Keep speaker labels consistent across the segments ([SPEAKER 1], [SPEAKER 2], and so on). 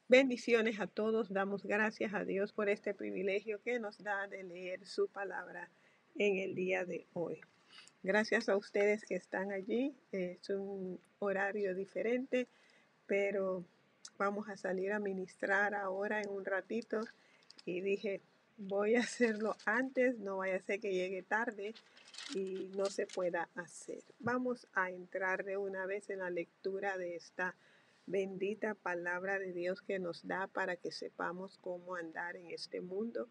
[SPEAKER 1] Bendiciones a todos. Damos gracias a Dios por este privilegio que nos da de leer su palabra en el día de hoy. Gracias a ustedes que están allí. Es un horario diferente, pero vamos a salir a ministrar ahora en un ratito. Y dije, voy a hacerlo antes, no vaya a ser que llegue tarde y no se pueda hacer. Vamos a entrar de una vez en la lectura de esta bendita palabra de Dios que nos da para que sepamos cómo andar en este mundo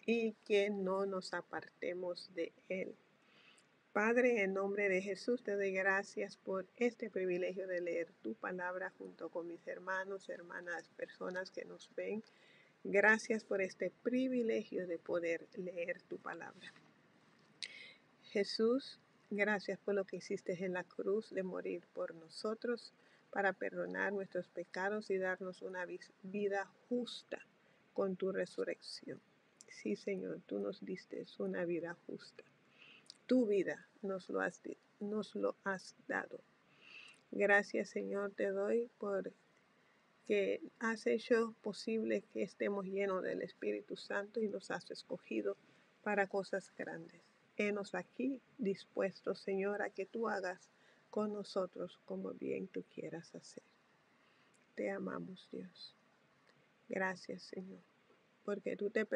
[SPEAKER 1] y que no nos apartemos de él. Padre, en nombre de Jesús te doy gracias por este privilegio de leer tu palabra junto con mis hermanos, hermanas, personas que nos ven. Gracias por este privilegio de poder leer tu palabra. Jesús, gracias por lo que hiciste en la cruz de morir por nosotros para perdonar nuestros pecados y darnos una vida justa con tu resurrección. Sí, Señor, tú nos diste una vida justa. Tu vida nos lo has dado. Gracias, Señor, te doy por que has hecho posible que estemos llenos del Espíritu Santo y nos has escogido para cosas grandes. Henos aquí dispuestos, Señor, a que tú hagas con nosotros como bien tú quieras hacer. Te amamos, Dios. Gracias, Señor, porque tú te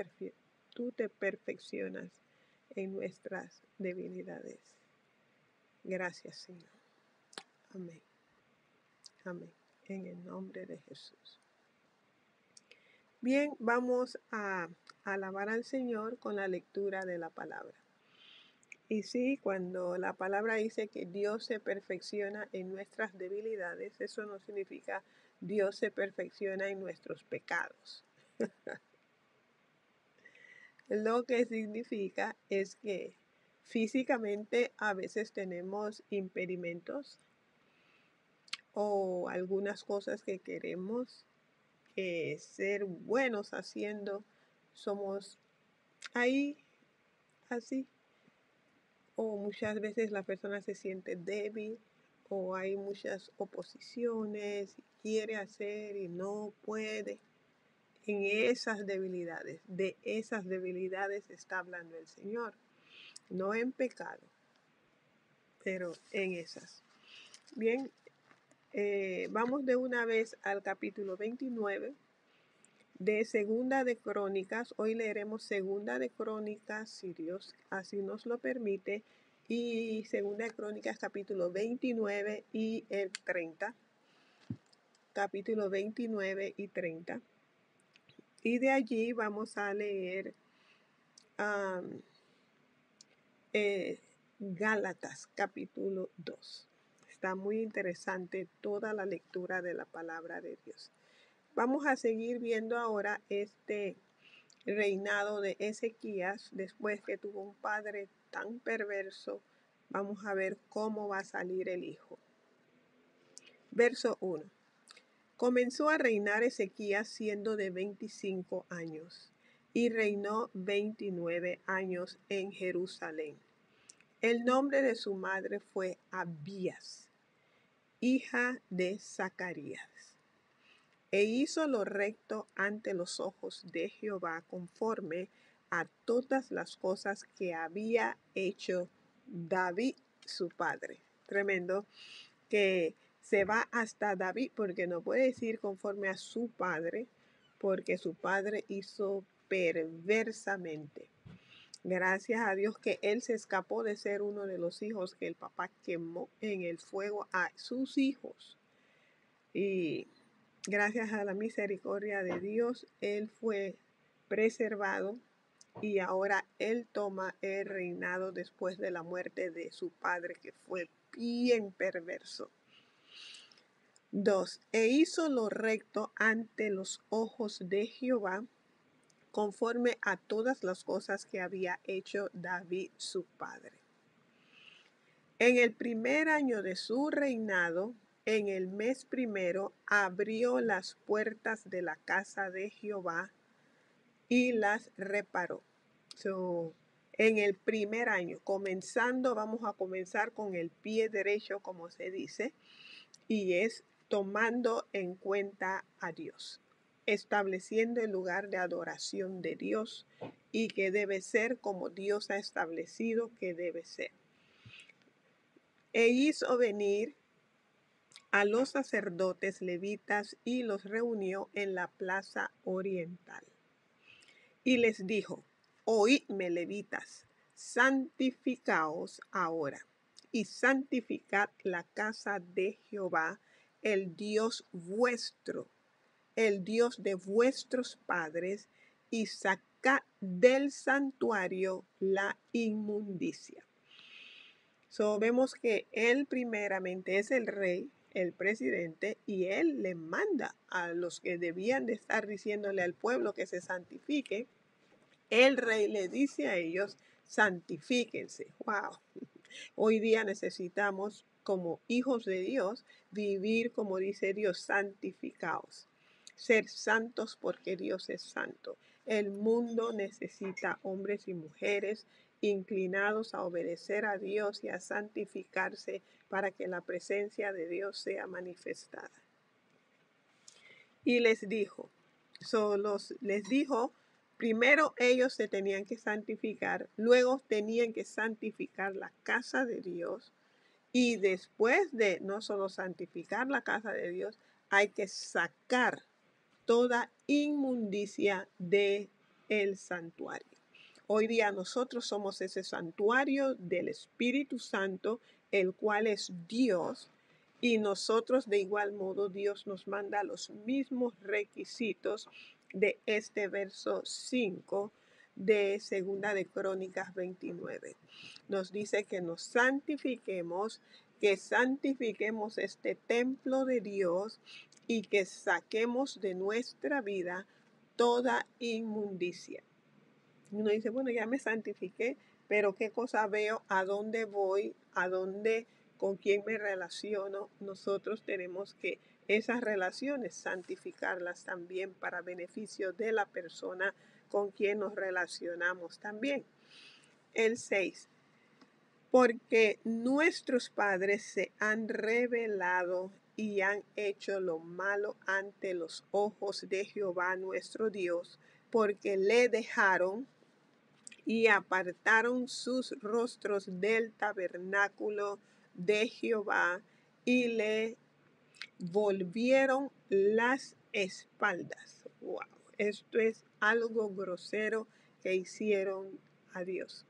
[SPEAKER 1] perfeccionas en nuestras debilidades. Gracias, Señor. Amén. Amén. En el nombre de Jesús. Bien, vamos a alabar al Señor con la lectura de la palabra. Y sí, cuando la palabra dice que Dios se perfecciona en nuestras debilidades, eso no significa Dios se perfecciona en nuestros pecados. Lo que significa es que físicamente a veces tenemos impedimentos o algunas cosas que queremos ser buenos haciendo, somos ahí así. O muchas veces la persona se siente débil o hay muchas oposiciones, quiere hacer y no puede. En esas debilidades, de esas debilidades está hablando el Señor. No en pecado, pero en esas. Bien, vamos de una vez al capítulo 29 de Segunda de Crónicas. Hoy leeremos Segunda de Crónicas, si Dios así nos lo permite, y Segunda de Crónicas capítulo 29 y el 30. Capítulo 29 y 30. Y de allí vamos a leer Gálatas capítulo 2. Está muy interesante toda la lectura de la palabra de Dios. Vamos a seguir viendo ahora este reinado de Ezequías después que tuvo un padre tan perverso. Vamos a ver cómo va a salir el hijo. Verso 1. Comenzó a reinar Ezequías siendo de 25 años y reinó 29 años en Jerusalén. El nombre de su madre fue Abías, hija de Zacarías. E hizo lo recto ante los ojos de Jehová conforme a todas las cosas que había hecho David su padre. Tremendo que se va hasta David porque no puede decir conforme a su padre, porque su padre hizo perversamente. Gracias a Dios que él se escapó de ser uno de los hijos que el papá quemó en el fuego a sus hijos. Y gracias a la misericordia de Dios, él fue preservado y ahora él toma el reinado después de la muerte de su padre, que fue bien perverso. 2. E hizo lo recto ante los ojos de Jehová, conforme a todas las cosas que había hecho David su padre. En el primer año de su reinado, en el mes primero, abrió las puertas de la casa de Jehová y las reparó. En el primer año, vamos a comenzar con el pie derecho, como se dice, y es tomando en cuenta a Dios. estableciendo el lugar de adoración de Dios y que debe ser como Dios ha establecido que debe ser. E hizo venir a los sacerdotes levitas y los reunió en la plaza oriental. Y les dijo: oídme, levitas, santificaos ahora y santificad la casa de Jehová, el Dios vuestro, el Dios de vuestros padres, y sacad del santuario la inmundicia. Vemos que él primeramente es el rey, el presidente, y él le manda a los que debían de estar diciéndole al pueblo que se santifique. El rey le dice a ellos: santifíquense. ¡Wow! Hoy día necesitamos, como hijos de Dios, vivir como dice Dios: santificaos. Ser santos porque Dios es santo. El mundo necesita hombres y mujeres inclinados a obedecer a Dios y a santificarse para que la presencia de Dios sea manifestada. Y les dijo, primero ellos se tenían que santificar, luego tenían que santificar la casa de Dios, y después de no solo santificar la casa de Dios, hay que sacar toda inmundicia del santuario. Hoy día nosotros somos ese santuario del Espíritu Santo, el cual es Dios, y nosotros de igual modo Dios nos manda los mismos requisitos de este verso 5 de Segunda de Crónicas 29. Nos dice que nos santifiquemos, que santifiquemos este templo de Dios y que saquemos de nuestra vida toda inmundicia. Uno dice: bueno, ya me santifiqué, pero ¿qué cosa veo? ¿A dónde voy? ¿A dónde? ¿Con quién me relaciono? Nosotros tenemos que esas relaciones santificarlas también para beneficio de la persona con quien nos relacionamos también. El 6. Porque nuestros padres se han rebelado y han hecho lo malo ante los ojos de Jehová nuestro Dios, porque le dejaron y apartaron sus rostros del tabernáculo de Jehová y le volvieron las espaldas. Wow, esto es algo grosero que hicieron a Dios.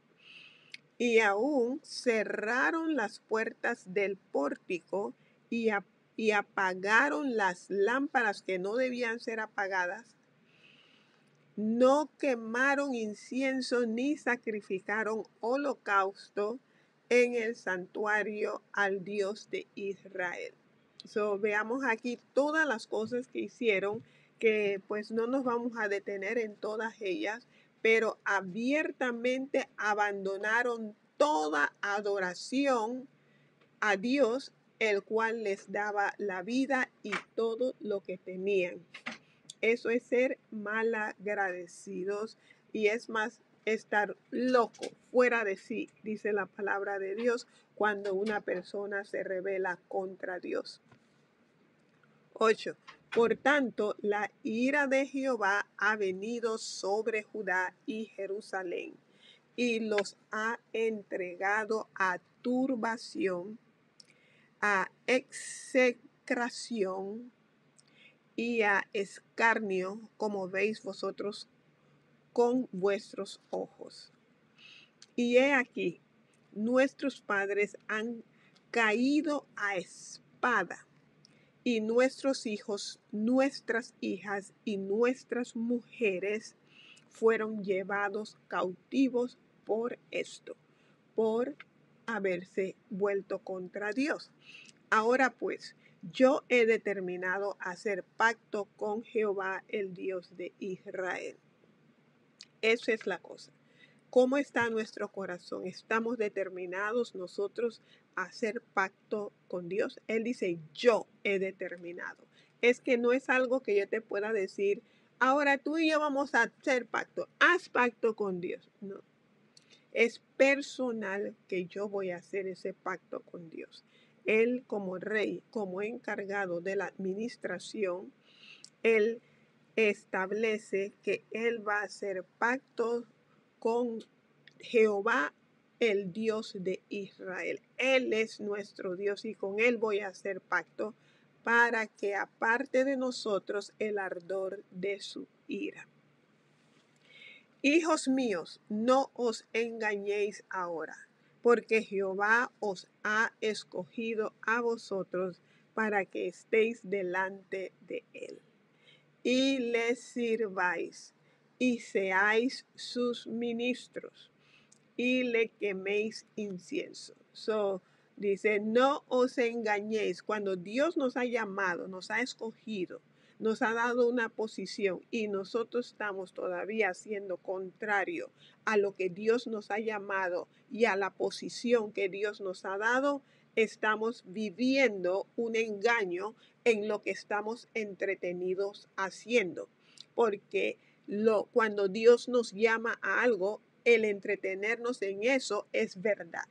[SPEAKER 1] Y aún cerraron las puertas del pórtico y apagaron las lámparas que no debían ser apagadas. No quemaron incienso ni sacrificaron holocausto en el santuario al Dios de Israel. Veamos aquí todas las cosas que hicieron, que pues no nos vamos a detener en todas ellas, pero abiertamente abandonaron toda adoración a Dios, el cual les daba la vida y todo lo que tenían. Eso es ser malagradecidos y es más estar loco, fuera de sí, dice la palabra de Dios, cuando una persona se rebela contra Dios. 8. Por tanto, la ira de Jehová ha venido sobre Judá y Jerusalén y los ha entregado a turbación, a execración y a escarnio, como veis vosotros con vuestros ojos. Y he aquí, nuestros padres han caído a espada, y nuestros hijos, nuestras hijas y nuestras mujeres fueron llevados cautivos por esto, por haberse vuelto contra Dios. Ahora pues, yo he determinado hacer pacto con Jehová, el Dios de Israel. Esa es la cosa. ¿Cómo está nuestro corazón? ¿Estamos determinados nosotros a hacer pacto con Dios? Él dice: yo he determinado. Es que no es algo que yo te pueda decir: ahora tú y yo vamos a hacer pacto. Haz pacto con Dios. No. Es personal que yo voy a hacer ese pacto con Dios. Él, como rey, como encargado de la administración, él establece que Él va a hacer pacto con Jehová, el Dios de Israel. Él es nuestro Dios y con Él voy a hacer pacto para que aparte de nosotros el ardor de su ira. Hijos míos, no os engañéis ahora, porque Jehová os ha escogido a vosotros para que estéis delante de Él y le sirváis y seáis sus ministros y le queméis incienso. Dice, no os engañéis. Cuando Dios nos ha llamado, nos ha escogido, nos ha dado una posición y nosotros estamos todavía siendo contrario a lo que Dios nos ha llamado y a la posición que Dios nos ha dado, estamos viviendo un engaño en lo que estamos entretenidos haciendo. Porque cuando Dios nos llama a algo, el entretenernos en eso es verdad.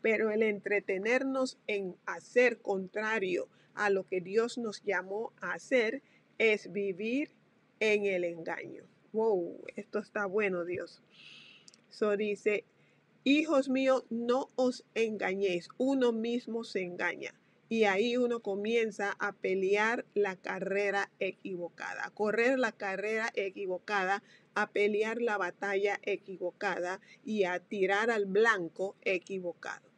[SPEAKER 1] Pero el entretenernos en hacer contrario a lo que Dios nos llamó a hacer es vivir en el engaño. Wow, esto está bueno, Dios. Dice, hijos míos, no os engañéis. Uno mismo se engaña. Y ahí uno comienza a pelear la carrera equivocada, a correr la carrera equivocada, a pelear la batalla equivocada y a tirar al blanco equivocado.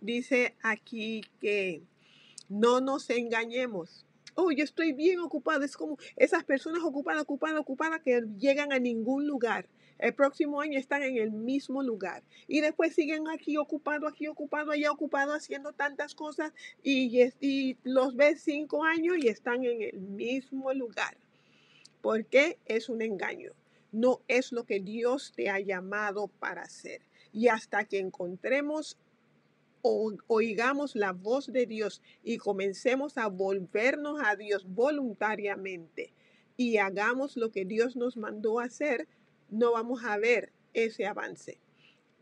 [SPEAKER 1] Dice aquí que no nos engañemos. Oh, yo estoy bien ocupada. Es como esas personas ocupadas que llegan a ningún lugar. El próximo año están en el mismo lugar. Y después siguen aquí ocupado, allá ocupado, haciendo tantas cosas. Y los ves 5 años y están en el mismo lugar. ¿Por qué? Es un engaño. No es lo que Dios te ha llamado para hacer. Y hasta que encontremos oigamos la voz de Dios y comencemos a volvernos a Dios voluntariamente y hagamos lo que Dios nos mandó a hacer, no vamos a ver ese avance.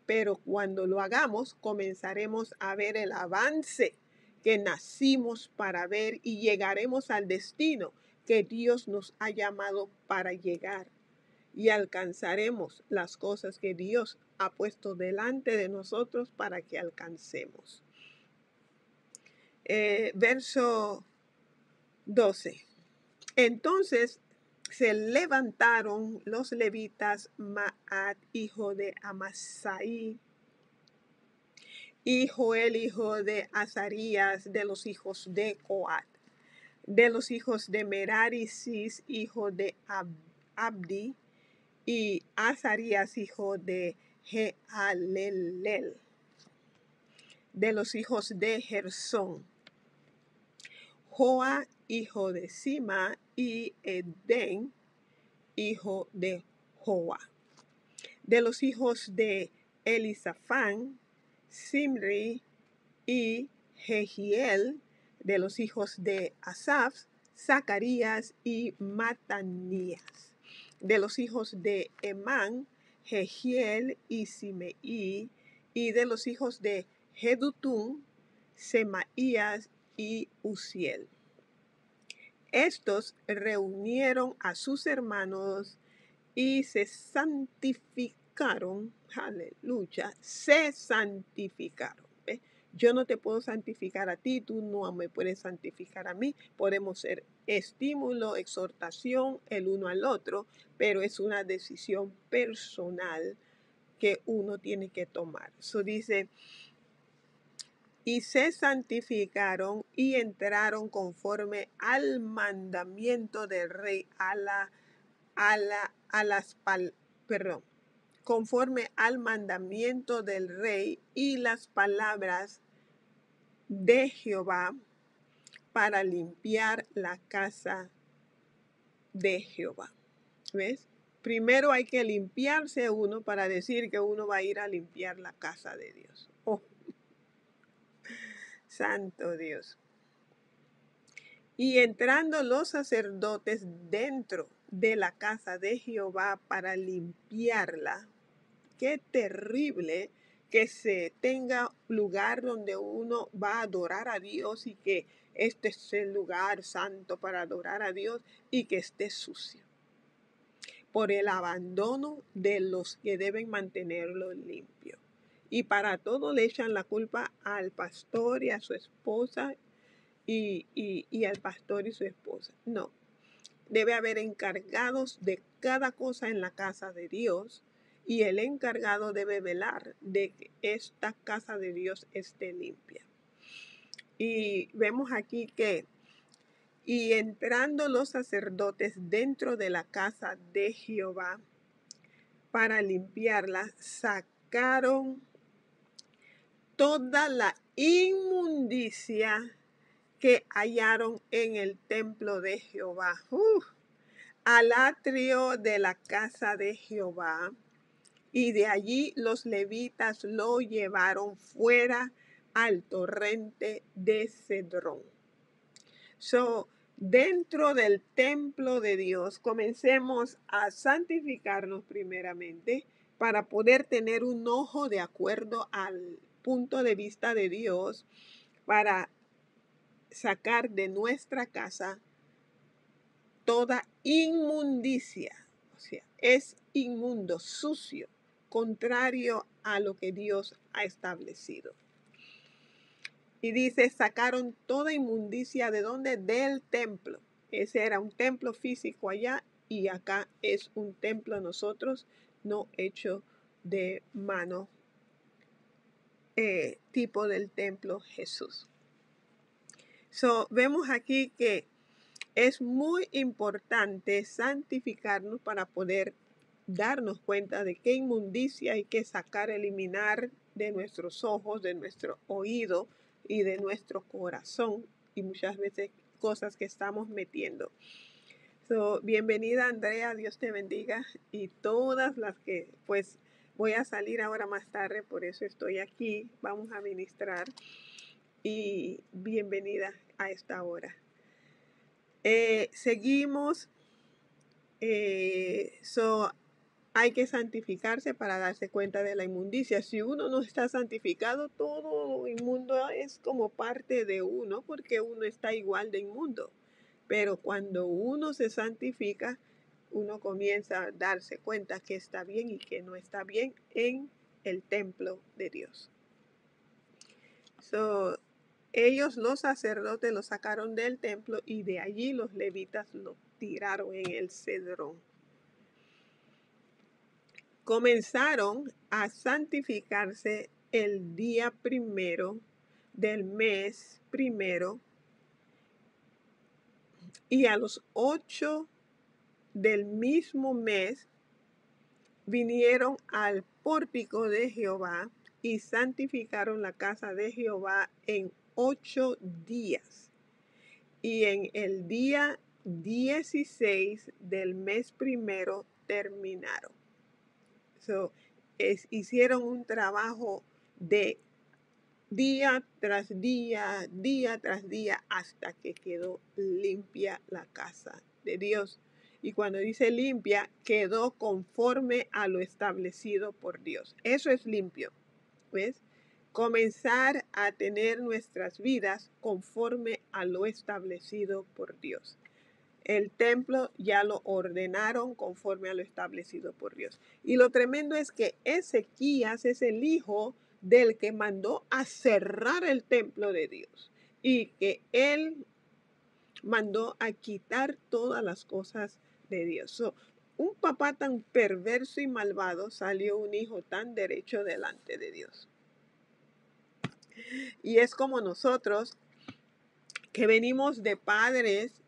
[SPEAKER 1] Pero cuando lo hagamos, comenzaremos a ver el avance que nacimos para ver y llegaremos al destino que Dios nos ha llamado para llegar. Y alcanzaremos las cosas que Dios ha puesto delante de nosotros para que alcancemos. Verso 12. Entonces se levantaron los levitas, Maat, hijo de Amasai, y Joel, hijo de Azarías, de los hijos de Coat, de los hijos de Merari, Cis, hijo de Abdi, y Azarías, hijo de Jehalelel, de los hijos de Gersón, Joa, hijo de Sima, y Edén, hijo de Joa, de los hijos de Elisafán, Simri y Jehiel, de los hijos de Asaf, Zacarías y Matanías, de los hijos de Emán, Jehiel y Simeí, y de los hijos de Jedutún, Semaías y Uziel. Estos reunieron a sus hermanos y se santificaron, aleluya, se santificaron. ¿Ves? Yo no te puedo santificar a ti, tú no me puedes santificar a mí. Podemos ser estímulo, exhortación el uno al otro, pero es una decisión personal que uno tiene que tomar. Dice, y se santificaron y entraron conforme al mandamiento del rey, conforme al mandamiento del rey y las palabras de Jehová para limpiar la casa de Jehová. ¿Ves? Primero hay que limpiarse uno para decir que uno va a ir a limpiar la casa de Dios. Oh, santo Dios. Y entrando los sacerdotes dentro de la casa de Jehová para limpiarla. Qué terrible que se tenga lugar donde uno va a adorar a Dios y que este es el lugar santo para adorar a Dios y que esté sucio por el abandono de los que deben mantenerlo limpio. Y para todo le echan la culpa al pastor y a su esposa y al pastor y su esposa. No, debe haber encargados de cada cosa en la casa de Dios y el encargado debe velar de que esta casa de Dios esté limpia. Y vemos aquí que, y entrando los sacerdotes dentro de la casa de Jehová para limpiarla, sacaron toda la inmundicia que hallaron en el templo de Jehová. Al atrio de la casa de Jehová, y de allí los levitas lo llevaron fuera al torrente de Cedrón. Dentro del templo de Dios, comencemos a santificarnos primeramente para poder tener un ojo de acuerdo al punto de vista de Dios, para sacar de nuestra casa toda inmundicia. O sea, es inmundo, sucio, contrario a lo que Dios ha establecido. Y dice, sacaron toda inmundicia ¿de dónde? Del templo. Ese era un templo físico allá y acá es un templo nosotros, no hecho de mano, tipo del templo Jesús. Vemos aquí que es muy importante santificarnos para poder darnos cuenta de qué inmundicia hay que sacar, eliminar de nuestros ojos, de nuestro oído y de nuestro corazón, y muchas veces cosas que estamos metiendo. Bienvenida Andrea, Dios te bendiga, y todas las que pues voy a salir ahora más tarde, por eso estoy aquí, vamos a ministrar, y bienvenida a esta hora. Seguimos. Hay que santificarse para darse cuenta de la inmundicia. Si uno no está santificado, todo lo inmundo es como parte de uno, porque uno está igual de inmundo. Pero cuando uno se santifica, uno comienza a darse cuenta que está bien y que no está bien en el templo de Dios. Ellos, los sacerdotes, lo sacaron del templo y de allí los levitas lo tiraron en el Cedrón. Comenzaron a santificarse el día primero del mes primero, y a los 8 del mismo mes vinieron al pórtico de Jehová y santificaron la casa de Jehová en 8 días. Y en el día 16 del mes primero terminaron. Hicieron un trabajo de día tras día, día tras día, hasta que quedó limpia la casa de Dios. Y cuando dice limpia, quedó conforme a lo establecido por Dios. Eso es limpio, ¿ves? Comenzar a tener nuestras vidas conforme a lo establecido por Dios. El templo ya lo ordenaron conforme a lo establecido por Dios. Y lo tremendo es que Ezequías es el hijo del que mandó a cerrar el templo de Dios, y que él mandó a quitar todas las cosas de Dios. Un papá tan perverso y malvado, salió un hijo tan derecho delante de Dios. Y es como nosotros, que venimos de padres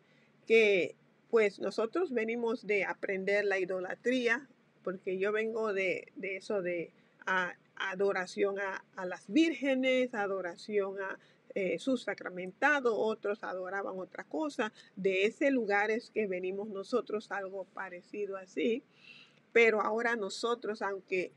[SPEAKER 1] que, pues nosotros venimos de aprender la idolatría, porque yo vengo de eso de adoración a las vírgenes, adoración a sus sacramentados, otros adoraban otra cosa. De ese lugar es que venimos nosotros, algo parecido así. Pero ahora nosotros, aunque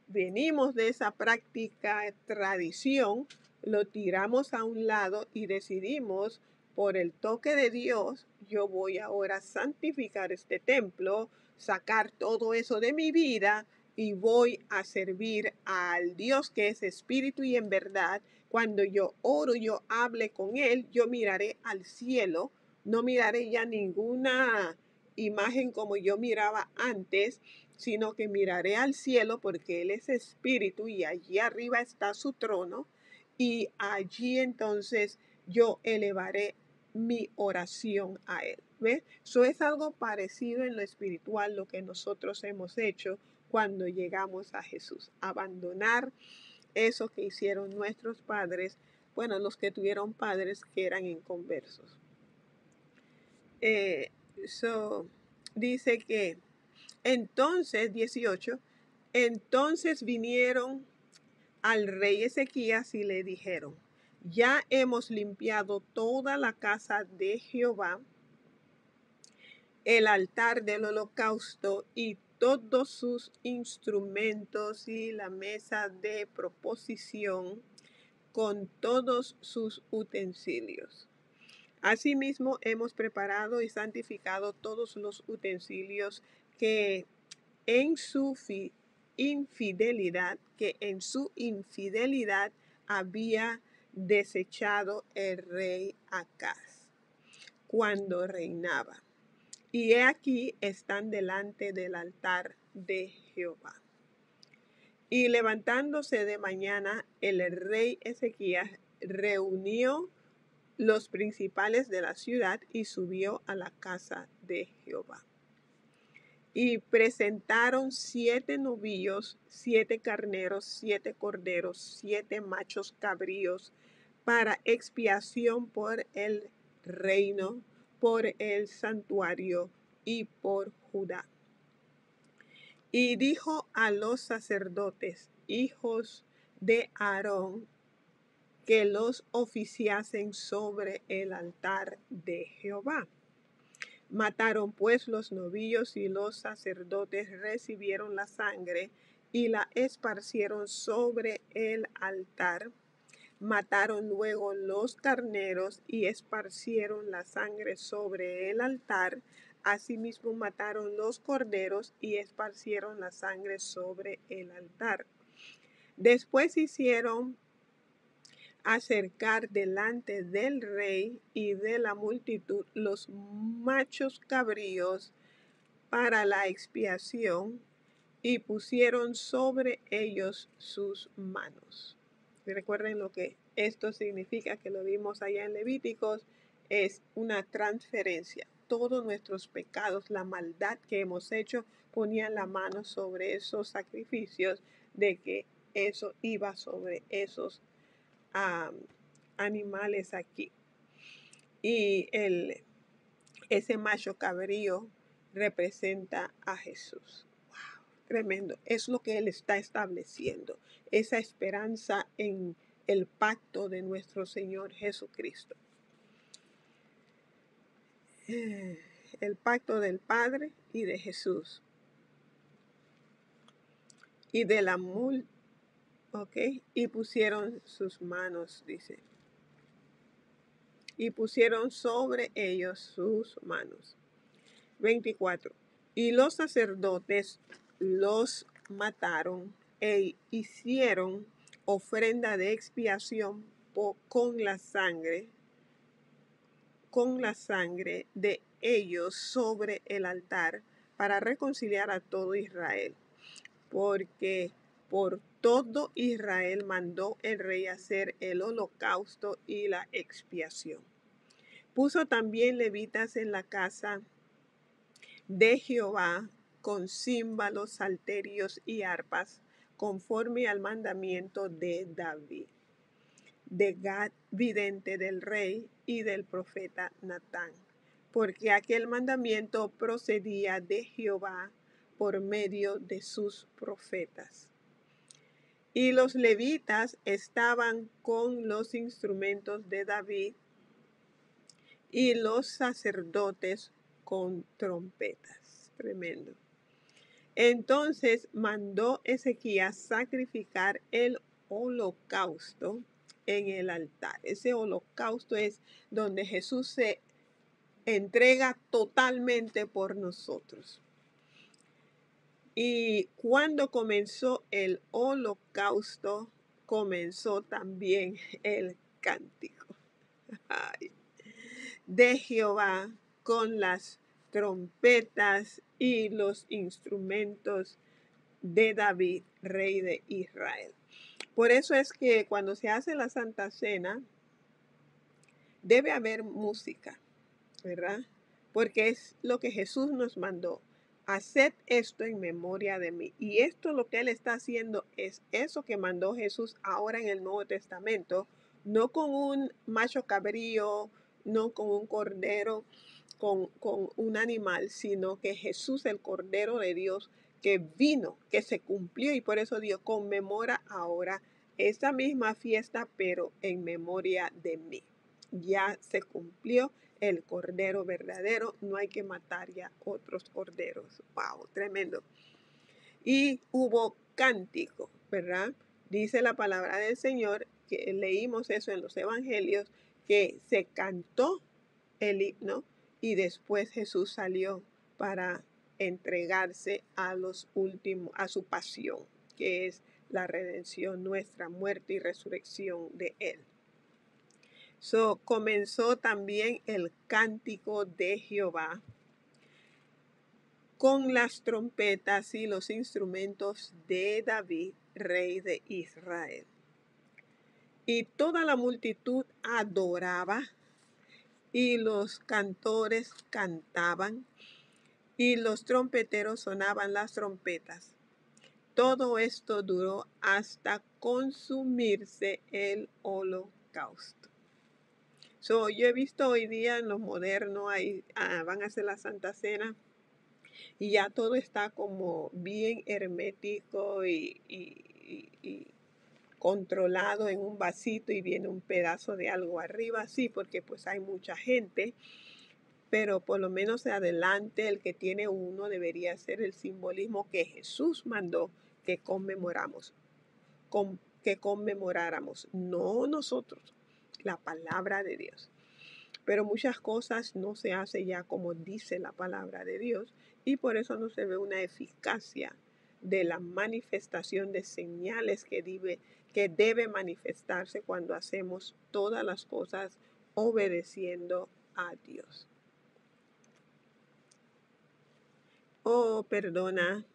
[SPEAKER 1] venimos de esa práctica, tradición, lo tiramos a un lado y decidimos, por el toque de Dios, yo voy ahora a santificar este templo, sacar todo eso de mi vida y voy a servir al Dios que es espíritu y en verdad, Cuando yo oro, yo hable con Él, yo miraré al cielo, no miraré ya ninguna imagen como yo miraba antes, sino que miraré al cielo porque Él es espíritu y allí arriba está su trono y allí entonces yo elevaré mi oración a Él. ¿Ves? Eso es algo parecido en lo espiritual, lo que nosotros hemos hecho cuando llegamos a Jesús. Abandonar eso que hicieron nuestros padres, bueno, los que tuvieron padres que eran inconversos. Eh, so, dice que entonces, 18, entonces vinieron al rey Ezequías y le dijeron, ya hemos limpiado toda la casa de Jehová, el altar del holocausto y todos sus instrumentos y la mesa de proposición con todos sus utensilios. Asimismo, hemos preparado y santificado todos los utensilios que en su infidelidad había desechado el rey Acaz cuando reinaba. Y he aquí están delante del altar de Jehová. Y levantándose de mañana, el rey Ezequías reunió los principales de la ciudad y subió a la casa de Jehová. Y presentaron 7 novillos, 7 carneros, 7 corderos, 7 machos cabríos para expiación por el reino, por el santuario y por Judá. Y dijo a los sacerdotes, hijos de Aarón, que los oficiasen sobre el altar de Jehová. Mataron pues los novillos y los sacerdotes recibieron la sangre y la esparcieron sobre el altar. Mataron luego los carneros y esparcieron la sangre sobre el altar. Asimismo mataron los corderos y esparcieron la sangre sobre el altar. Después hicieron acercar delante del rey y de la multitud los machos cabríos para la expiación y pusieron sobre ellos sus manos. Recuerden lo que esto significa, que lo vimos allá en Levíticos, es una transferencia. Todos nuestros pecados, la maldad que hemos hecho, ponían la mano sobre esos sacrificios, de que eso iba sobre esos animales aquí. Y ese macho cabrío representa a Jesús. Wow, tremendo. Es lo que Él está estableciendo. Esa esperanza en el pacto de nuestro Señor Jesucristo. El pacto del Padre y de Jesús. Y de la multitud. Ok, y pusieron sus manos, dice. Y pusieron sobre ellos sus manos. 24. Y los sacerdotes los mataron e hicieron ofrenda de expiación con la sangre de ellos sobre el altar para reconciliar a todo Israel. Porque por todo Israel mandó el rey hacer el holocausto y la expiación. Puso también levitas en la casa de Jehová con címbalos, salterios y arpas, conforme al mandamiento de David, de Gad, vidente del rey, y del profeta Natán, porque aquel mandamiento procedía de Jehová por medio de sus profetas. Y los levitas estaban con los instrumentos de David y los sacerdotes con trompetas. Tremendo. Entonces mandó Ezequías sacrificar el holocausto en el altar. Ese holocausto es donde Jesús se entrega totalmente por nosotros. Y cuando comenzó el holocausto, comenzó también el cántico. Ay, de Jehová con las trompetas y los instrumentos de David, rey de Israel. Por eso es que cuando se hace la Santa Cena, debe haber música, ¿verdad? Porque es lo que Jesús nos mandó. Haced esto en memoria de mí. Y esto lo que Él está haciendo es eso que mandó Jesús ahora en el Nuevo Testamento, no con un macho cabrío, no con un cordero, con un animal, sino que Jesús, el Cordero de Dios, que vino, que se cumplió, y por eso Dios conmemora ahora esta misma fiesta, pero en memoria de mí. Ya se cumplió el cordero verdadero, no hay que matar ya otros corderos. Wow, tremendo. Y hubo cántico, ¿verdad? Dice la palabra del Señor, que leímos eso en los evangelios, que se cantó el himno y después Jesús salió para entregarse a los últimos, a su pasión, que es la redención nuestra, muerte y resurrección de Él. Comenzó también el cántico de Jehová con las trompetas y los instrumentos de David, rey de Israel. Y toda la multitud adoraba, y los cantores cantaban, y los trompeteros sonaban las trompetas. Todo esto duró hasta consumirse el holocausto. Yo he visto hoy día en los modernos, van a hacer la Santa Cena y ya todo está como bien hermético y controlado en un vasito y viene un pedazo de algo arriba, sí, porque pues hay mucha gente, pero por lo menos adelante el que tiene uno debería ser el simbolismo que Jesús mandó que conmemoráramos, no nosotros, la palabra de Dios. Pero muchas cosas no se hace ya como dice la palabra de Dios y por eso no se ve una eficacia de la manifestación de señales que debe manifestarse cuando hacemos todas las cosas obedeciendo a Dios. Oh, perdona.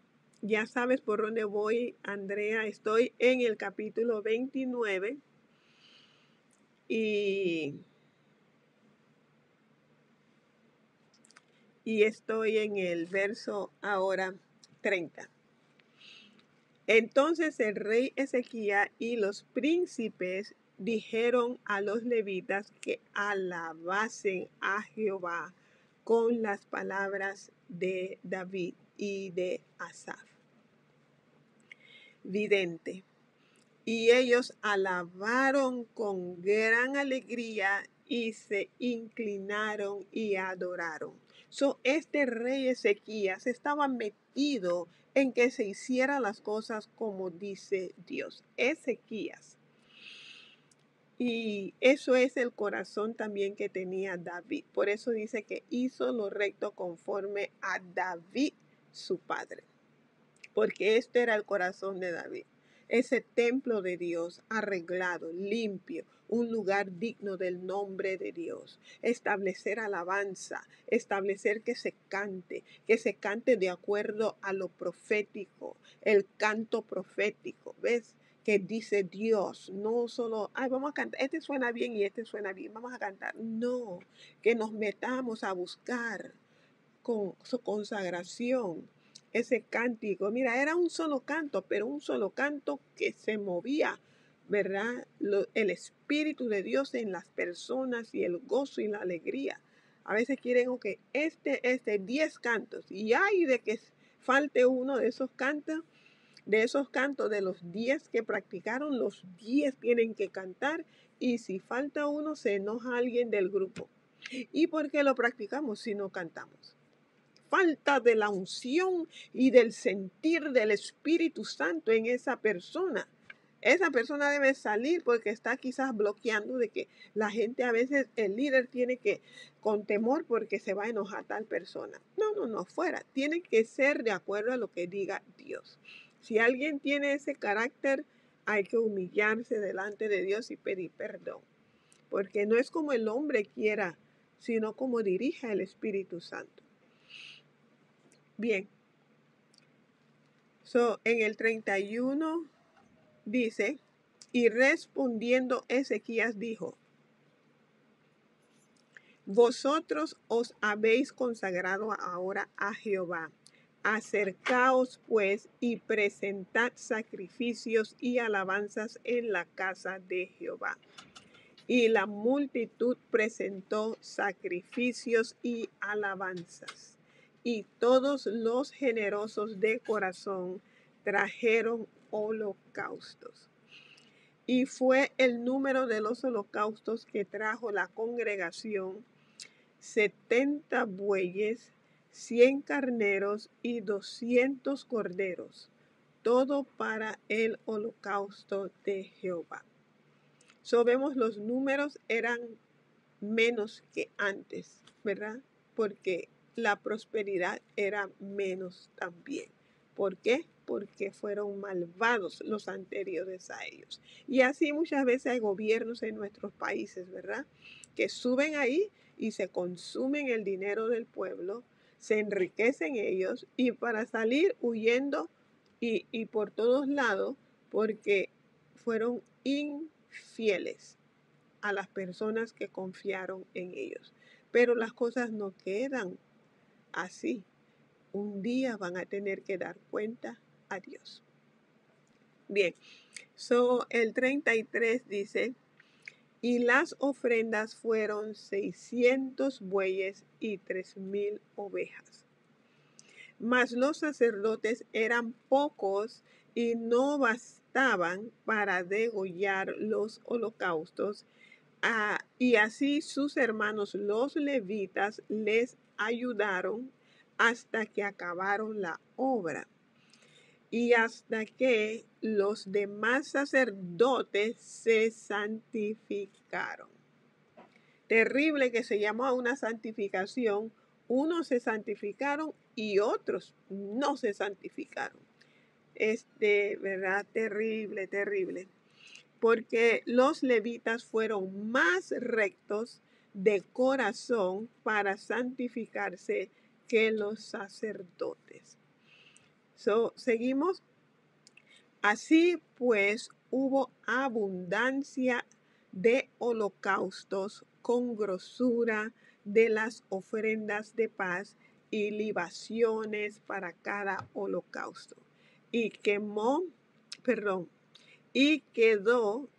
[SPEAKER 1] Ya sabes por dónde voy, Andrea. Estoy en el capítulo 29 y estoy en el verso ahora 30. Entonces el rey Ezequías y los príncipes dijeron a los levitas que alabasen a Jehová con las palabras de David y de Asaf, vidente. Y ellos alabaron con gran alegría y se inclinaron y adoraron. Este rey Ezequías estaba metido en que se hicieran las cosas como dice Dios. Ezequías. Y eso es el corazón también que tenía David. Por eso dice que hizo lo recto conforme a David, su padre. Porque este era el corazón de David. Ese templo de Dios arreglado, limpio, un lugar digno del nombre de Dios. Establecer alabanza, establecer que se cante de acuerdo a lo profético, el canto profético, ¿ves? Que dice Dios, no solo, vamos a cantar, este suena bien y este suena bien, vamos a cantar. No, que nos metamos a buscar con su consagración ese cántico. Mira, era un solo canto, pero un solo canto que se movía, ¿verdad? El Espíritu de Dios en las personas y el gozo y la alegría. A veces quieren, que 10 cantos, y hay de que falte uno de esos cantos, de los 10 que practicaron, los 10 tienen que cantar, y si falta uno, se enoja alguien del grupo. ¿Y por qué lo practicamos si no cantamos? Falta de la unción y del sentir del Espíritu Santo en esa persona. Esa persona debe salir porque está quizás bloqueando de que la gente, a veces el líder tiene que, con temor porque se va a enojar tal persona. No, fuera. Tiene que ser de acuerdo a lo que diga Dios. Si alguien tiene ese carácter hay que humillarse delante de Dios y pedir perdón. Porque no es como el hombre quiera, sino como dirija el Espíritu Santo. Bien. En el 31 dice, y respondiendo Ezequías dijo, vosotros os habéis consagrado ahora a Jehová. Acercaos pues y presentad sacrificios y alabanzas en la casa de Jehová. Y la multitud presentó sacrificios y alabanzas. Y todos los generosos de corazón trajeron holocaustos. Y fue el número de los holocaustos que trajo la congregación 70 bueyes, 100 carneros y 200 corderos, todo para el holocausto de Jehová. Vemos los números eran menos que antes, ¿verdad? Porque la prosperidad era menos también. ¿Por qué? Porque fueron malvados los anteriores a ellos. Y así muchas veces hay gobiernos en nuestros países, ¿verdad? Que suben ahí y se consumen el dinero del pueblo, se enriquecen ellos y para salir huyendo y por todos lados porque fueron infieles a las personas que confiaron en ellos. Pero las cosas no quedan así. Un día van a tener que dar cuenta a Dios. Bien, el 33 dice, y las ofrendas fueron 600 bueyes y 3,000 ovejas. Mas los sacerdotes eran pocos y no bastaban para degollar los holocaustos. Y así sus hermanos los levitas les ayudaron hasta que acabaron la obra y hasta que los demás sacerdotes se santificaron. Terrible que se llamó a una santificación. Unos se santificaron y otros no se santificaron. ¿Verdad? Terrible, terrible. Porque los levitas fueron más rectos de corazón para santificarse que los sacerdotes. Seguimos. Así pues hubo abundancia de holocaustos con grosura de las ofrendas de paz y libaciones para cada holocausto. Y quedó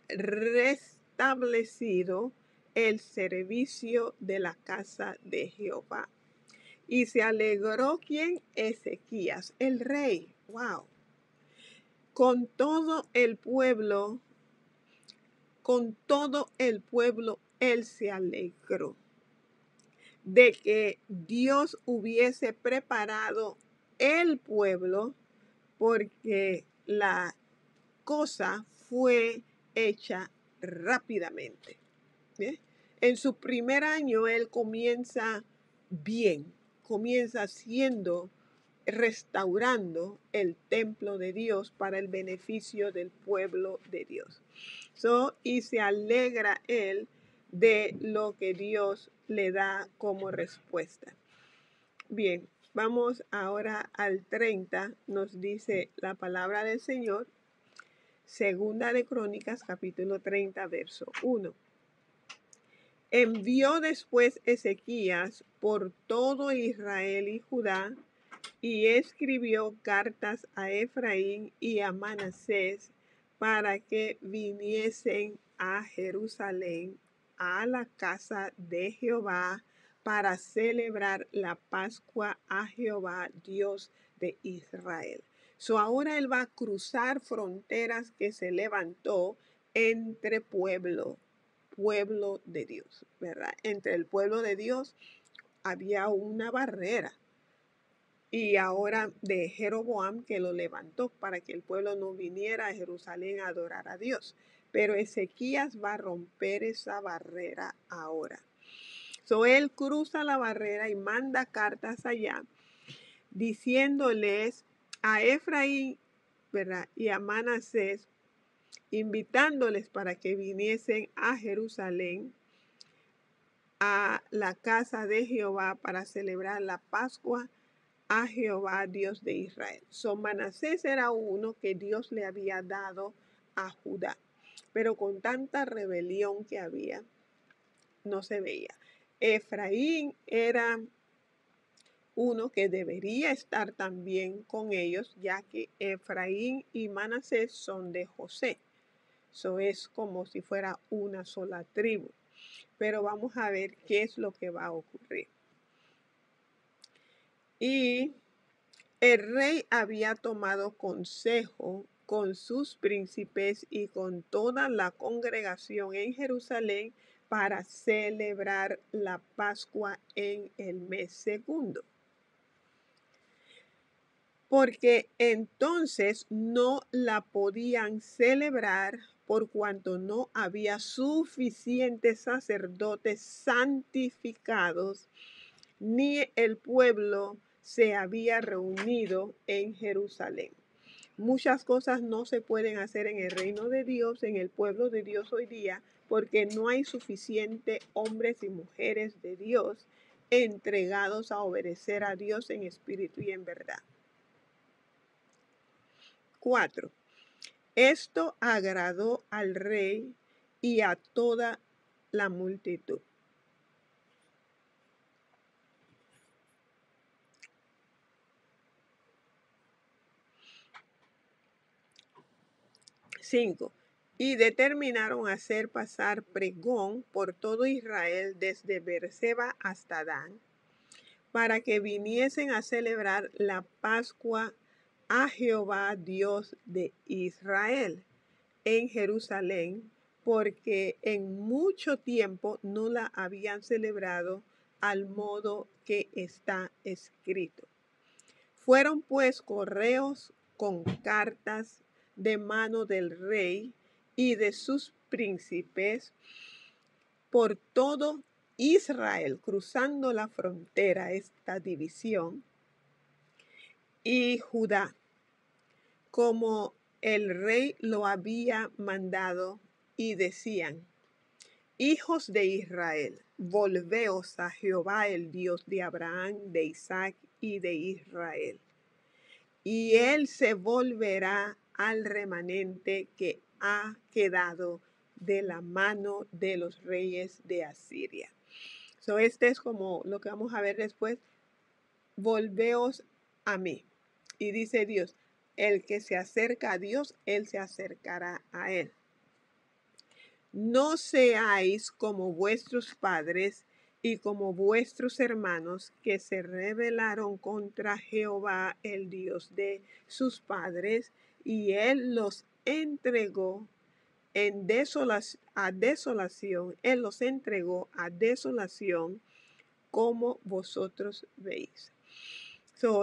[SPEAKER 1] restablecido el servicio de la casa de Jehová. Y se alegró ¿quién? Ezequías, el rey. Wow. Con todo el pueblo él se alegró de que Dios hubiese preparado el pueblo, porque la cosa fue hecha rápidamente. ¿Bien? En su primer año él comienza bien, comienza restaurando el templo de Dios para el beneficio del pueblo de Dios. Y se alegra él de lo que Dios le da como respuesta. Bien, vamos ahora al 30, nos dice la palabra del Señor, Segunda de Crónicas, capítulo 30, verso 1. Envió después Ezequías por todo Israel y Judá y escribió cartas a Efraín y a Manasés para que viniesen a Jerusalén, a la casa de Jehová, para celebrar la Pascua a Jehová, Dios de Israel. Ahora él va a cruzar fronteras que se levantó entre pueblo de Dios, ¿verdad? Entre el pueblo de Dios había una barrera. Y ahora de Jeroboam, que lo levantó para que el pueblo no viniera a Jerusalén a adorar a Dios. Pero Ezequías va a romper esa barrera ahora. Él cruza la barrera y manda cartas allá diciéndoles a Efraín, ¿verdad? Y a Manasés invitándoles para que viniesen a Jerusalén, a la casa de Jehová, para celebrar la Pascua a Jehová, Dios de Israel. Manasés era uno que Dios le había dado a Judá, pero con tanta rebelión que había, no se veía. Efraín era uno que debería estar también con ellos, ya que Efraín y Manasés son de José. Eso es como si fuera una sola tribu. Pero vamos a ver qué es lo que va a ocurrir. Y el rey había tomado consejo con sus príncipes y con toda la congregación en Jerusalén para celebrar la Pascua en el mes segundo. Porque entonces no la podían celebrar por cuanto no había suficientes sacerdotes santificados, ni el pueblo se había reunido en Jerusalén. Muchas cosas no se pueden hacer en el reino de Dios, en el pueblo de Dios hoy día, porque no hay suficientes hombres y mujeres de Dios entregados a obedecer a Dios en espíritu y en verdad. 4. Esto agradó al rey y a toda la multitud. 5. Y determinaron hacer pasar pregón por todo Israel desde Beerseba hasta Dan, para que viniesen a celebrar la Pascua a Jehová, Dios de Israel, en Jerusalén, porque en mucho tiempo no la habían celebrado al modo que está escrito. Fueron pues correos con cartas de mano del rey y de sus príncipes por todo Israel, cruzando la frontera, esta división, y Judá, como el rey lo había mandado, y decían: hijos de Israel, volveos a Jehová, el Dios de Abraham, de Isaac y de Israel, y él se volverá al remanente que ha quedado de la mano de los reyes de Asiria. Este es como lo que vamos a ver después. Volveos a mí. Y dice Dios, el que se acerca a Dios, él se acercará a él. No seáis como vuestros padres y como vuestros hermanos que se rebelaron contra Jehová, el Dios de sus padres, y él los entregó a desolación, él los entregó a desolación, como vosotros veis.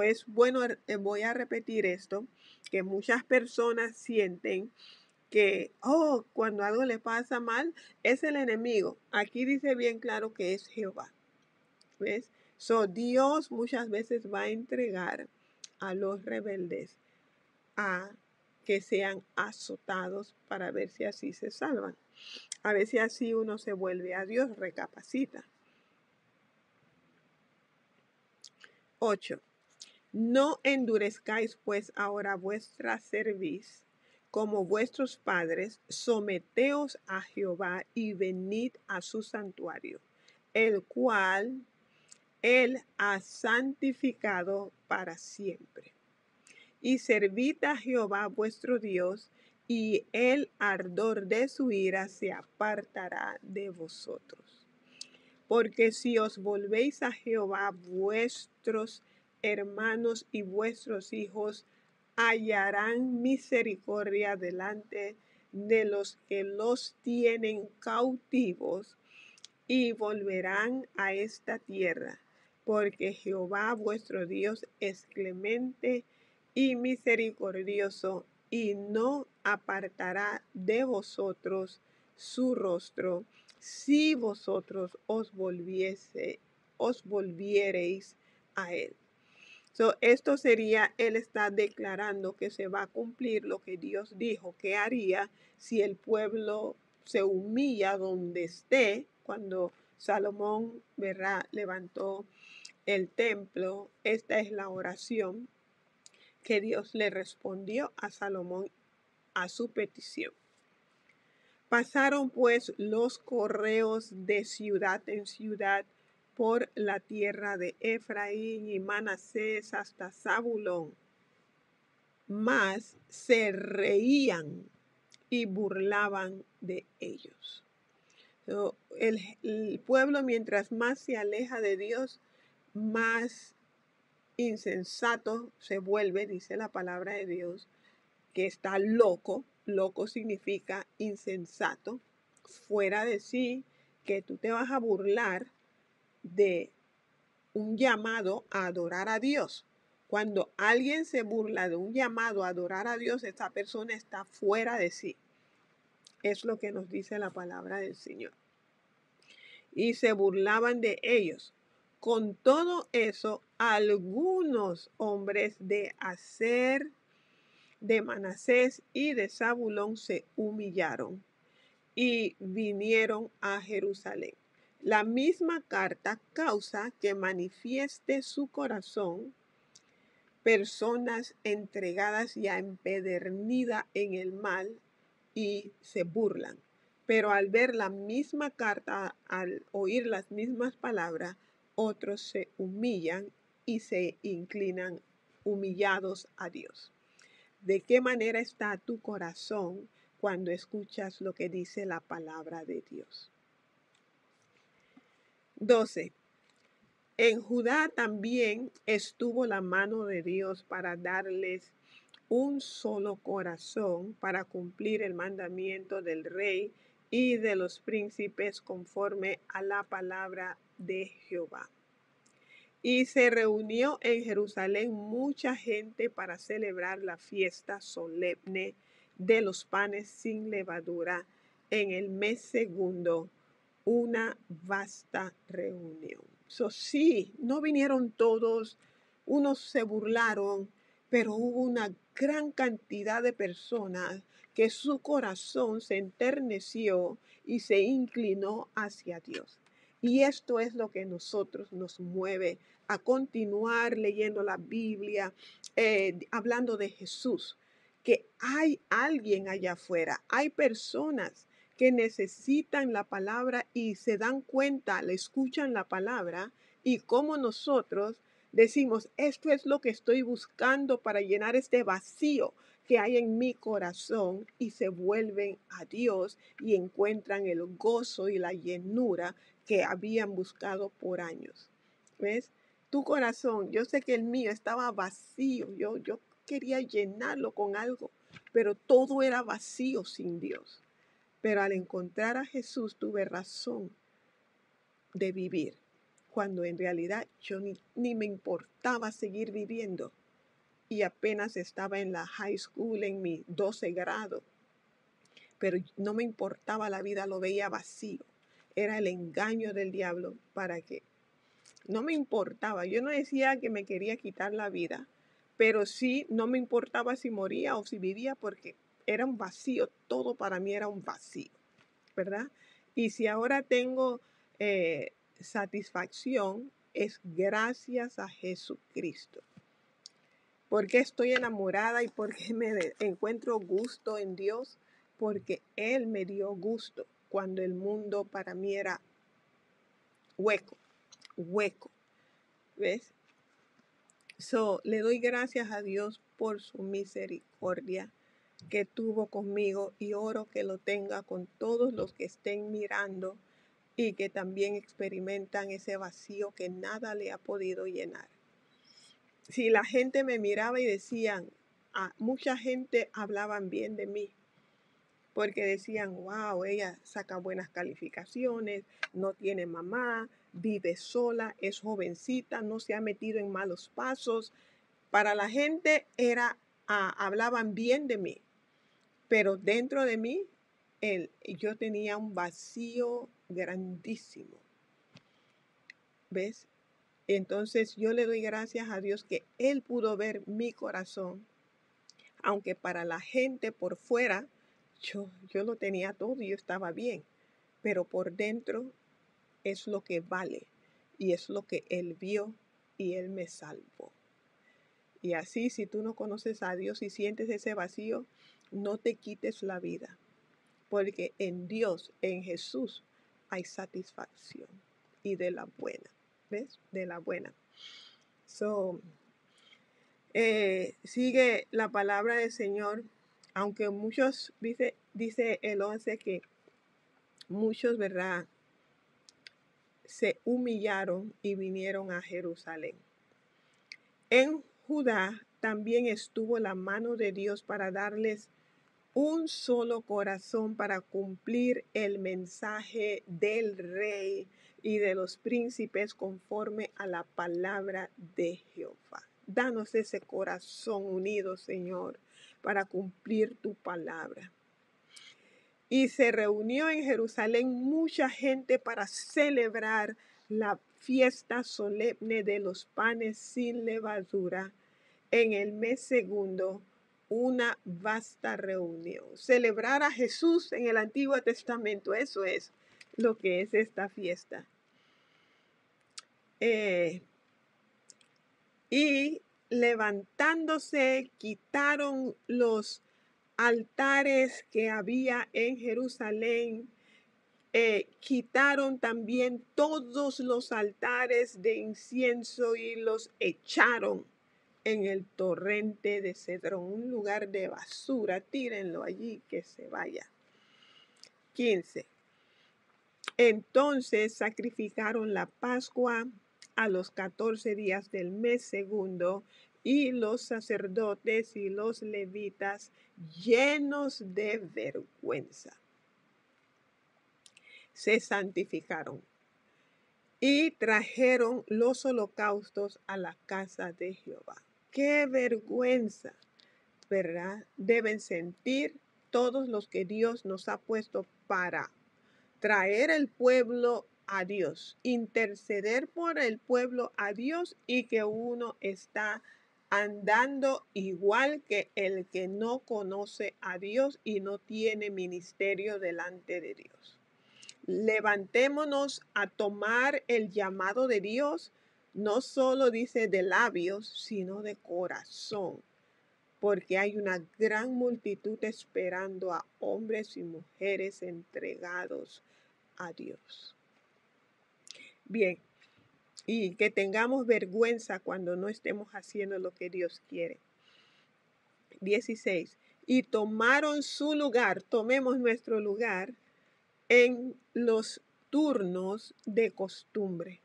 [SPEAKER 1] Es bueno, voy a repetir esto, que muchas personas sienten que, cuando algo le pasa mal, es el enemigo. Aquí dice bien claro que es Jehová. ¿Ves? Dios muchas veces va a entregar a los rebeldes a que sean azotados para ver si así se salvan. A ver si así uno se vuelve a Dios, recapacita. 8. No endurezcáis pues ahora vuestra cerviz como vuestros padres, someteos a Jehová y venid a su santuario, el cual él ha santificado para siempre. Y servid a Jehová vuestro Dios, y el ardor de su ira se apartará de vosotros. Porque si os volvéis a Jehová, vuestros hermanos y vuestros hijos hallarán misericordia delante de los que los tienen cautivos, y volverán a esta tierra, porque Jehová vuestro Dios es clemente y misericordioso, y no apartará de vosotros su rostro, si vosotros os volviereis a él. Esto sería, él está declarando que se va a cumplir lo que Dios dijo que haría si el pueblo se humilla donde esté. Cuando Salomón, ¿verdad?, levantó el templo, esta es la oración que Dios le respondió a Salomón a su petición. Pasaron pues los correos de ciudad en ciudad por la tierra de Efraín y Manasés hasta Zabulón, mas se reían y burlaban de ellos. El pueblo, mientras más se aleja de Dios, más insensato se vuelve, dice la palabra de Dios, que está loco. Loco significa insensato, fuera de sí, que tú te vas a burlar de un llamado a adorar a Dios. Cuando alguien se burla de un llamado a adorar a Dios, esa persona está fuera de sí. Es lo que nos dice la palabra del Señor. Y se burlaban de ellos. Con todo eso, algunos hombres de Aser, de Manasés y de Zabulón se humillaron y vinieron a Jerusalén. La misma carta causa que manifieste su corazón personas entregadas y empedernidas en el mal y se burlan. Pero al ver la misma carta, al oír las mismas palabras, otros se humillan y se inclinan humillados a Dios. ¿De qué manera está tu corazón cuando escuchas lo que dice la palabra de Dios? 12. En Judá también estuvo la mano de Dios para darles un solo corazón para cumplir el mandamiento del rey y de los príncipes conforme a la palabra de Jehová. Y se reunió en Jerusalén mucha gente para celebrar la fiesta solemne de los panes sin levadura en el mes segundo, una vasta reunión. Sí, no vinieron todos, unos se burlaron, pero hubo una gran cantidad de personas que su corazón se enterneció y se inclinó hacia Dios. Y esto es lo que nosotros nos mueve a continuar leyendo la Biblia, hablando de Jesús, que hay alguien allá afuera, hay personas que necesitan la palabra y se dan cuenta, le escuchan la palabra y como nosotros decimos, esto es lo que estoy buscando para llenar este vacío que hay en mi corazón y se vuelven a Dios y encuentran el gozo y la llenura que habían buscado por años. ¿Ves? Tu corazón, yo sé que el mío estaba vacío, yo quería llenarlo con algo, pero todo era vacío sin Dios. Pero al encontrar a Jesús tuve razón de vivir, cuando en realidad yo ni me importaba seguir viviendo y apenas estaba en la high school, en mi 12 grado, pero no me importaba la vida, lo veía vacío. Era el engaño del diablo para que no me importaba. Yo no decía que me quería quitar la vida, pero sí no me importaba si moría o si vivía porque era un vacío. Todo para mí era un vacío, ¿verdad? Y si ahora tengo satisfacción, es gracias a Jesucristo. Porque estoy enamorada y porque me encuentro gusto en Dios, porque Él me dio gusto cuando el mundo para mí era hueco. ¿Ves? Le doy gracias a Dios por su misericordia que tuvo conmigo y oro que lo tenga con todos los que estén mirando y que también experimentan ese vacío que nada le ha podido llenar. Si la gente me miraba y decían, mucha gente hablaban bien de mí, porque decían, wow, ella saca buenas calificaciones, no tiene mamá, vive sola, es jovencita, no se ha metido en malos pasos. Para la gente hablaban bien de mí, pero dentro de mí yo tenía un vacío grandísimo. ¿Ves? Entonces yo le doy gracias a Dios que Él pudo ver mi corazón, aunque para la gente por fuera yo lo tenía todo y yo estaba bien, pero por dentro es lo que vale y es lo que Él vio y Él me salvó. Y así, si tú no conoces a Dios y sientes ese vacío, no te quites la vida, porque en Dios, en Jesús, hay satisfacción y de la buena. ¿Ves? De la buena. Sigue la palabra del Señor, aunque muchos, dice el 11 que muchos, ¿verdad?, se humillaron y vinieron a Jerusalén. En Judá también estuvo la mano de Dios para darles un solo corazón para cumplir el mensaje del rey y de los príncipes conforme a la palabra de Jehová. Danos ese corazón unido, Señor, para cumplir tu palabra. Y se reunió en Jerusalén mucha gente para celebrar la fiesta solemne de los panes sin levadura en el mes segundo, una vasta reunión. Celebrar a Jesús en el Antiguo Testamento, eso es lo que es esta fiesta. Y levantándose, quitaron los altares que había en Jerusalén. Quitaron también todos los altares de incienso y los echaron en el torrente de Cedrón, un lugar de basura. Tírenlo allí, que se vaya. 15. Entonces sacrificaron la Pascua a los 14 días del mes segundo, y los sacerdotes y los levitas, llenos de vergüenza, se santificaron y trajeron los holocaustos a la casa de Jehová. ¡Qué vergüenza!, ¿verdad?, deben sentir todos los que Dios nos ha puesto para traer el pueblo a Dios, interceder por el pueblo a Dios, y que uno está andando igual que el que no conoce a Dios y no tiene ministerio delante de Dios. Levantémonos a tomar el llamado de Dios, no solo dice de labios, sino de corazón, porque hay una gran multitud esperando a hombres y mujeres entregados a Dios. Bien, y que tengamos vergüenza cuando no estemos haciendo lo que Dios quiere. 16. Y tomaron su lugar, tomemos nuestro lugar en los turnos de costumbre,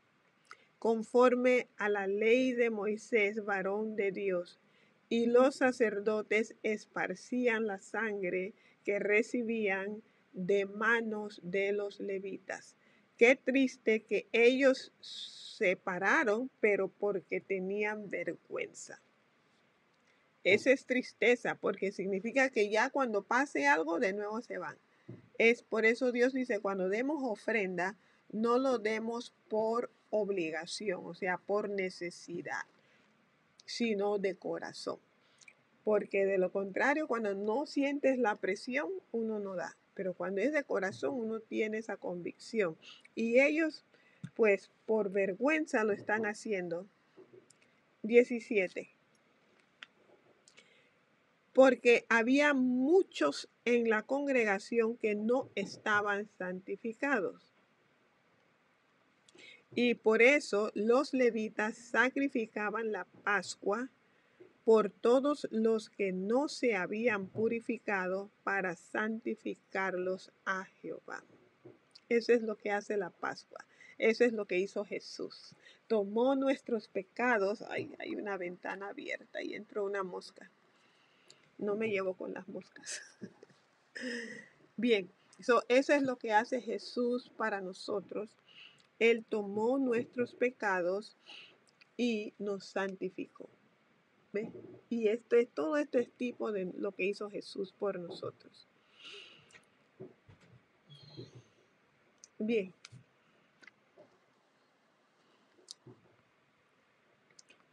[SPEAKER 1] conforme a la ley de Moisés, varón de Dios, y los sacerdotes esparcían la sangre que recibían de manos de los levitas. Qué triste que ellos se pararon, pero porque tenían vergüenza. Esa es tristeza, porque significa que ya cuando pase algo, de nuevo se van. Es por eso Dios dice, cuando demos ofrenda, no lo demos por obligación, o sea, por necesidad, sino de corazón. Porque de lo contrario, cuando no sientes la presión, uno no da. Pero cuando es de corazón, uno tiene esa convicción. Y ellos, pues, por vergüenza lo están haciendo. 17. Porque había muchos en la congregación que no estaban santificados. Y por eso los levitas sacrificaban la Pascua por todos los que no se habían purificado, para santificarlos a Jehová. Eso es lo que hace la Pascua. Eso es lo que hizo Jesús. Tomó nuestros pecados. Ay, hay una ventana abierta y entró una mosca. No me llevo con las moscas. Bien, eso es lo que hace Jesús para nosotros. Él tomó nuestros pecados y nos santificó. ¿Ves? Y todo esto es tipo de lo que hizo Jesús por nosotros. Bien.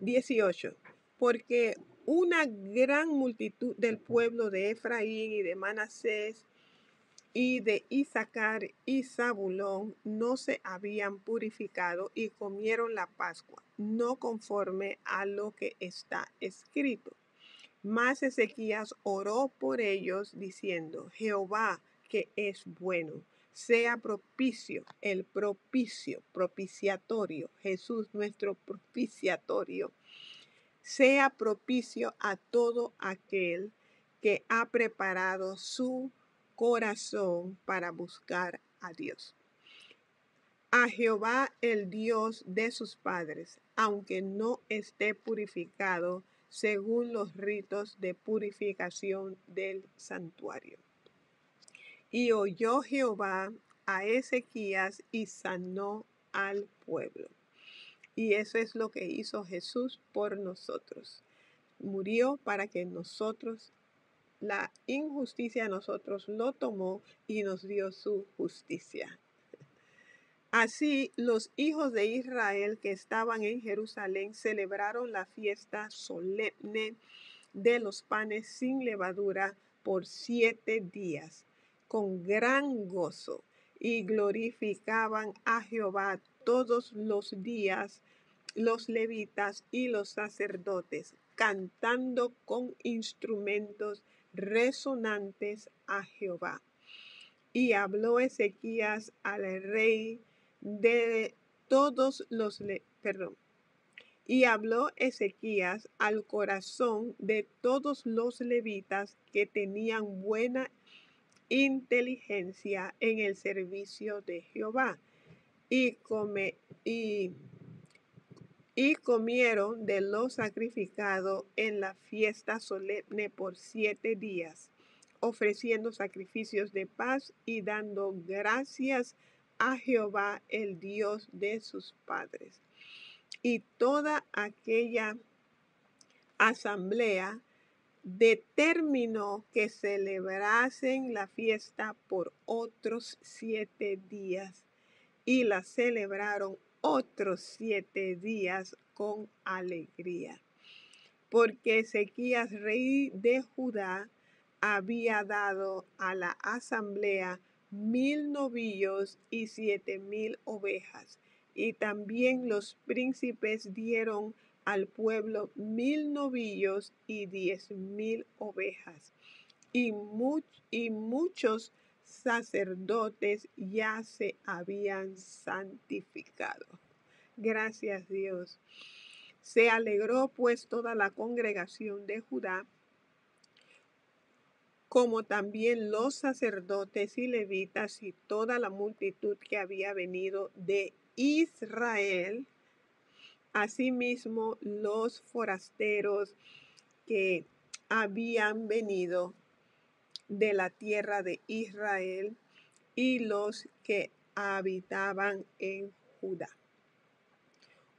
[SPEAKER 1] 18. Porque una gran multitud del pueblo de Efraín y de Manasés y de Isaacar y Zabulón no se habían purificado y comieron la Pascua, no conforme a lo que está escrito. Mas Ezequías oró por ellos diciendo: Jehová, que es bueno, sea propicio, el propiciatorio, Jesús nuestro propiciatorio, sea propicio a todo aquel que ha preparado su corazón para buscar a Dios. A Jehová, el Dios de sus padres, aunque no esté purificado según los ritos de purificación del santuario. Y oyó Jehová a Ezequías y sanó al pueblo. Y eso es lo que hizo Jesús por nosotros. Murió para que nosotros, la injusticia de nosotros lo tomó y nos dio su justicia. Así los hijos de Israel que estaban en Jerusalén celebraron la fiesta solemne de los panes sin levadura por 7 días, con gran gozo, y glorificaban a Jehová todos los días los levitas y los sacerdotes, cantando con instrumentos resonantes a Jehová. Y habló Ezequías al rey de todos los y habló Ezequías al corazón de todos los levitas que tenían buena inteligencia en el servicio de Jehová, y comieron de lo sacrificado en la fiesta solemne por 7 días, ofreciendo sacrificios de paz y dando gracias a Jehová, el Dios de sus padres. Y toda aquella asamblea determinó que celebrasen la fiesta por otros 7 días, y la celebraron otros 7 días con alegría, porque Ezequías, rey de Judá, había dado a la asamblea 1000 novillos y 7000 ovejas, y también los príncipes dieron al pueblo 1000 novillos y 10,000 ovejas, y muchos sacerdotes ya se habían santificado. Gracias, Dios. Se alegró pues toda la congregación de Judá, como también los sacerdotes y levitas y toda la multitud que había venido de Israel, asimismo los forasteros que habían venido de la tierra de Israel y los que habitaban en Judá.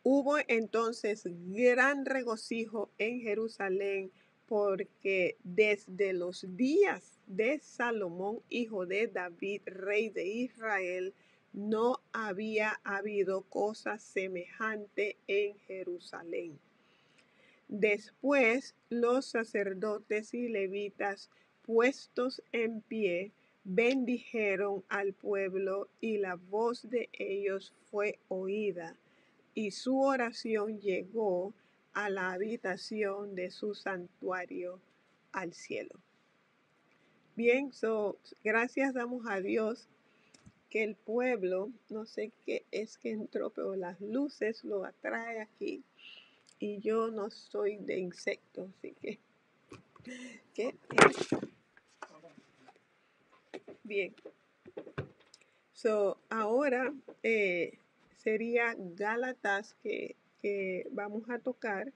[SPEAKER 1] Hubo entonces gran regocijo en Jerusalén, porque desde los días de Salomón, hijo de David, rey de Israel, no había habido cosa semejante en Jerusalén. Después los sacerdotes y levitas, puestos en pie, bendijeron al pueblo, y la voz de ellos fue oída, y su oración llegó a la habitación de su santuario al cielo. Bien, gracias damos a Dios que el pueblo, no sé qué es que entró, pero las luces lo atrae aquí. Y yo no soy de insectos, así que... ¿Qué? Bien. Ahora sería Gálatas que vamos a tocar.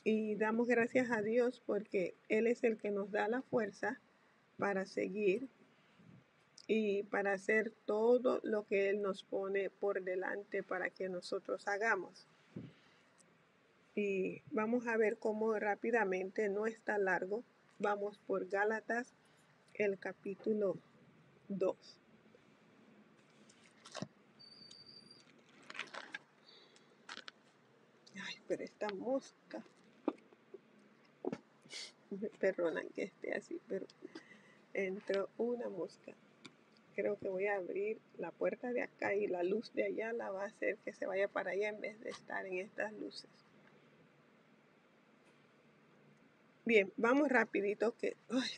[SPEAKER 1] Y damos gracias a Dios porque Él es el que nos da la fuerza para seguir y para hacer todo lo que Él nos pone por delante para que nosotros hagamos. Y vamos a ver cómo rápidamente, no está largo, vamos por Gálatas, el capítulo 2. Ay, pero esta mosca, me perdonan que esté así, pero entró una mosca. Creo que voy a abrir la puerta de acá y la luz de allá la va a hacer que se vaya para allá en vez de estar en estas luces. Bien, vamos rapidito que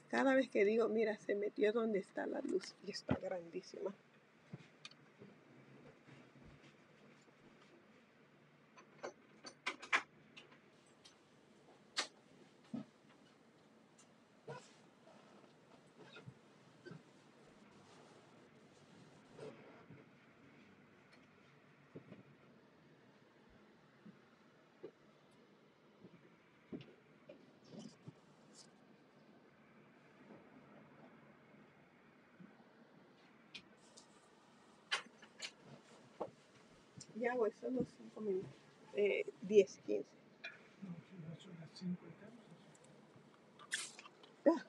[SPEAKER 1] cada vez que digo, mira, se metió donde está la luz y está grandísima. Ya voy, solo 5 minutos. 10, 15. Ah,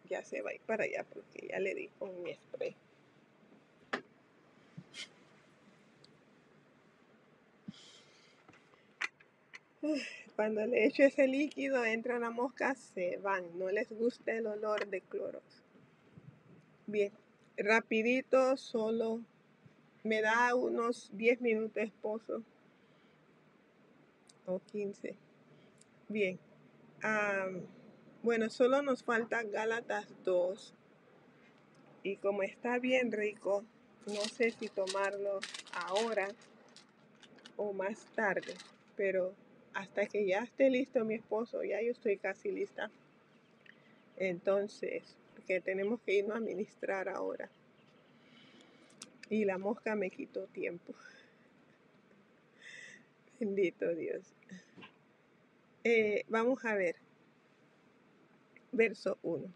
[SPEAKER 1] ya se va a ir para allá porque ya le di con mi spray. Cuando le echo ese líquido, entra la mosca, se van. No les gusta el olor de Clorox. Bien, rapidito, solo me da unos 10 minutos, esposo, o 15. Bien, bueno, solo nos falta Gálatas 2. Y como está bien rico, no sé si tomarlo ahora o más tarde, pero hasta que ya esté listo mi esposo, ya yo estoy casi lista. Entonces, porque tenemos que irnos a ministrar ahora. Y la mosca me quitó tiempo. Bendito Dios. Vamos a ver. Verso 1.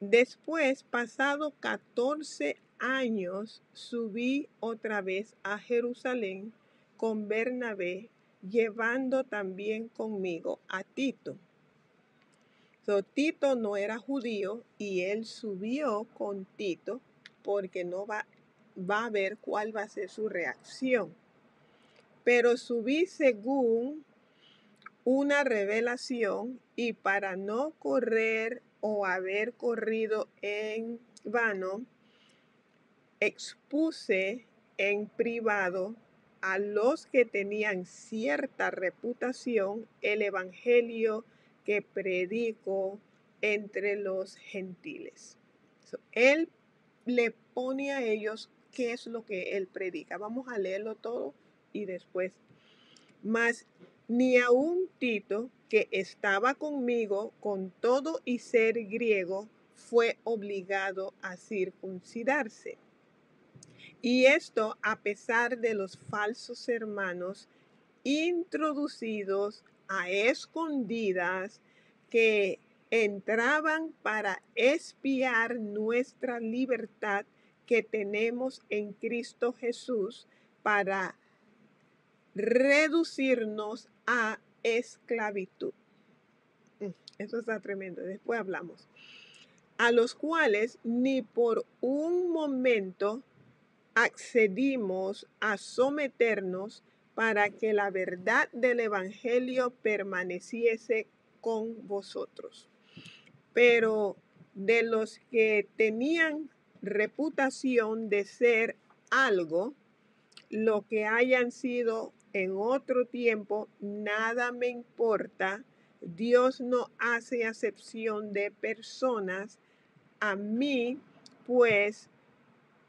[SPEAKER 1] Después, pasado 14 años, subí otra vez a Jerusalén con Bernabé, llevando también conmigo a Tito. Tito no era judío y él subió con Tito porque no va a ver cuál va a ser su reacción. Pero subí según una revelación y para no correr o haber corrido en vano, expuse en privado a los que tenían cierta reputación el evangelio que predico entre los gentiles. Él le pone a ellos qué es lo que él predica. Vamos a leerlo todo y después. Mas ni aun Tito, que estaba conmigo con todo y ser griego, fue obligado a circuncidarse. Y esto a pesar de los falsos hermanos introducidos a escondidas que entraban para espiar nuestra libertad que tenemos en Cristo Jesús para reducirnos a esclavitud. Eso está tremendo, después hablamos. A los cuales ni por un momento accedimos a someternos para que la verdad del evangelio permaneciese con vosotros. Pero de los que tenían reputación de ser algo, lo que hayan sido en otro tiempo, nada me importa. Dios no hace acepción de personas. A mí, pues,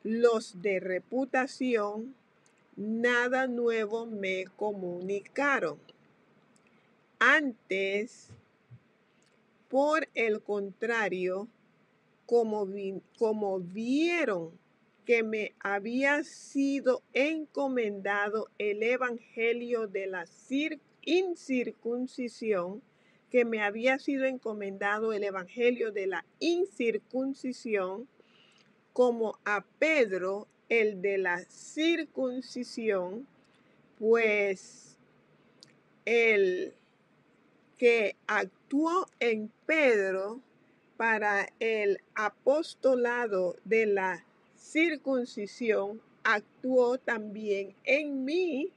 [SPEAKER 1] los de reputación, nada nuevo me comunicaron. Antes, por el contrario, como vieron que me había sido encomendado el evangelio de la incircuncisión, que me había sido encomendado el evangelio de la incircuncisión, como a Pedro el de la circuncisión, pues el que actuó en Pedro para el apostolado de la circuncisión actuó también en mí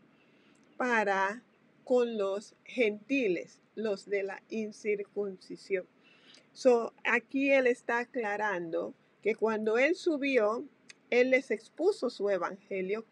[SPEAKER 1] para con los gentiles, los de la incircuncisión. Aquí él está aclarando que cuando él subió, él les expuso su evangelio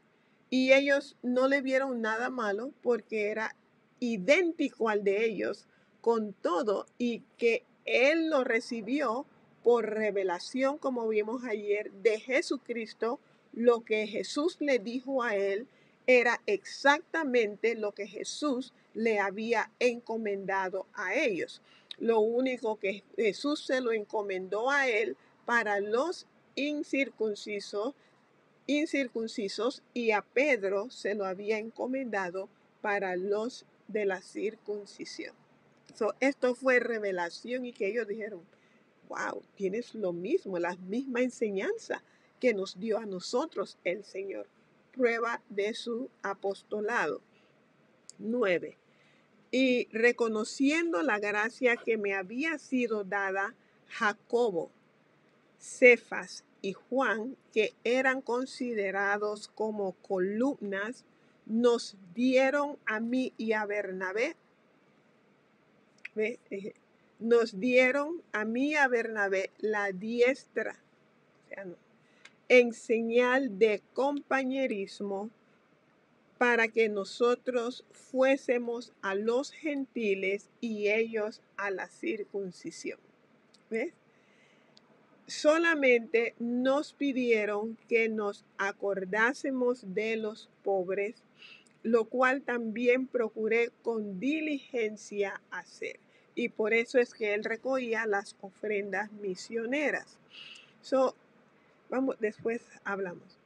[SPEAKER 1] y ellos no le vieron nada malo porque era idéntico al de ellos con todo, y que él lo recibió por revelación, como vimos ayer, de Jesucristo. Lo que Jesús le dijo a él era exactamente lo que Jesús le había encomendado a ellos. Lo único que Jesús se lo encomendó a él para los incircuncisos, y a Pedro se lo había encomendado para los de la circuncisión. Esto fue revelación, y que ellos dijeron, wow, tienes lo mismo, la misma enseñanza que nos dio a nosotros el Señor. Prueba de su apostolado. 9. Y reconociendo la gracia que me había sido dada, Jacobo, Cefas y Juan, que eran considerados como columnas, nos dieron a mí y a Bernabé, nos dieron a mí y a Bernabé la diestra, en señal de compañerismo, para que nosotros fuésemos a los gentiles y ellos a la circuncisión. ¿Ves? Solamente nos pidieron que nos acordásemos de los pobres, lo cual también procuré con diligencia hacer. Y por eso es que él recogía las ofrendas misioneras. Después hablamos.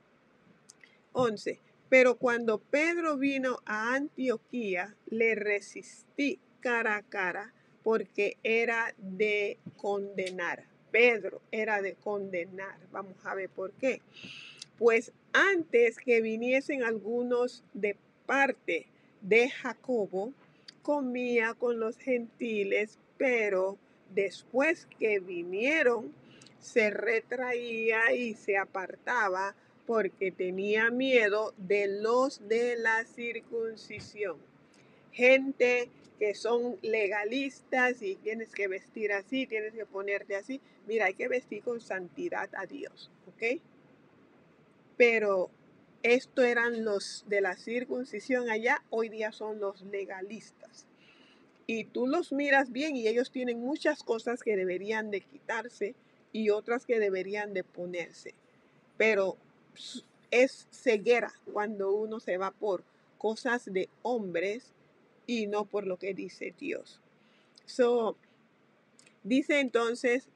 [SPEAKER 1] 11. Pero cuando Pedro vino a Antioquía, le resistí cara a cara, porque era de condenar. Pedro era de condenar. Vamos a ver por qué. Pues antes que viniesen algunos de parte de Jacobo, comía con los gentiles, pero después que vinieron, se retraía y se apartaba, porque tenía miedo de los de la circuncisión. Gente que son legalistas y tienes que vestir así, tienes que ponerte así. Mira, hay que vestir con santidad a Dios, ¿ok? Pero esto eran los de la circuncisión allá, hoy día son los legalistas. Y tú los miras bien y ellos tienen muchas cosas que deberían de quitarse y otras que deberían de ponerse. Pero es ceguera cuando uno se va por cosas de hombres y no por lo que dice Dios. Dice entonces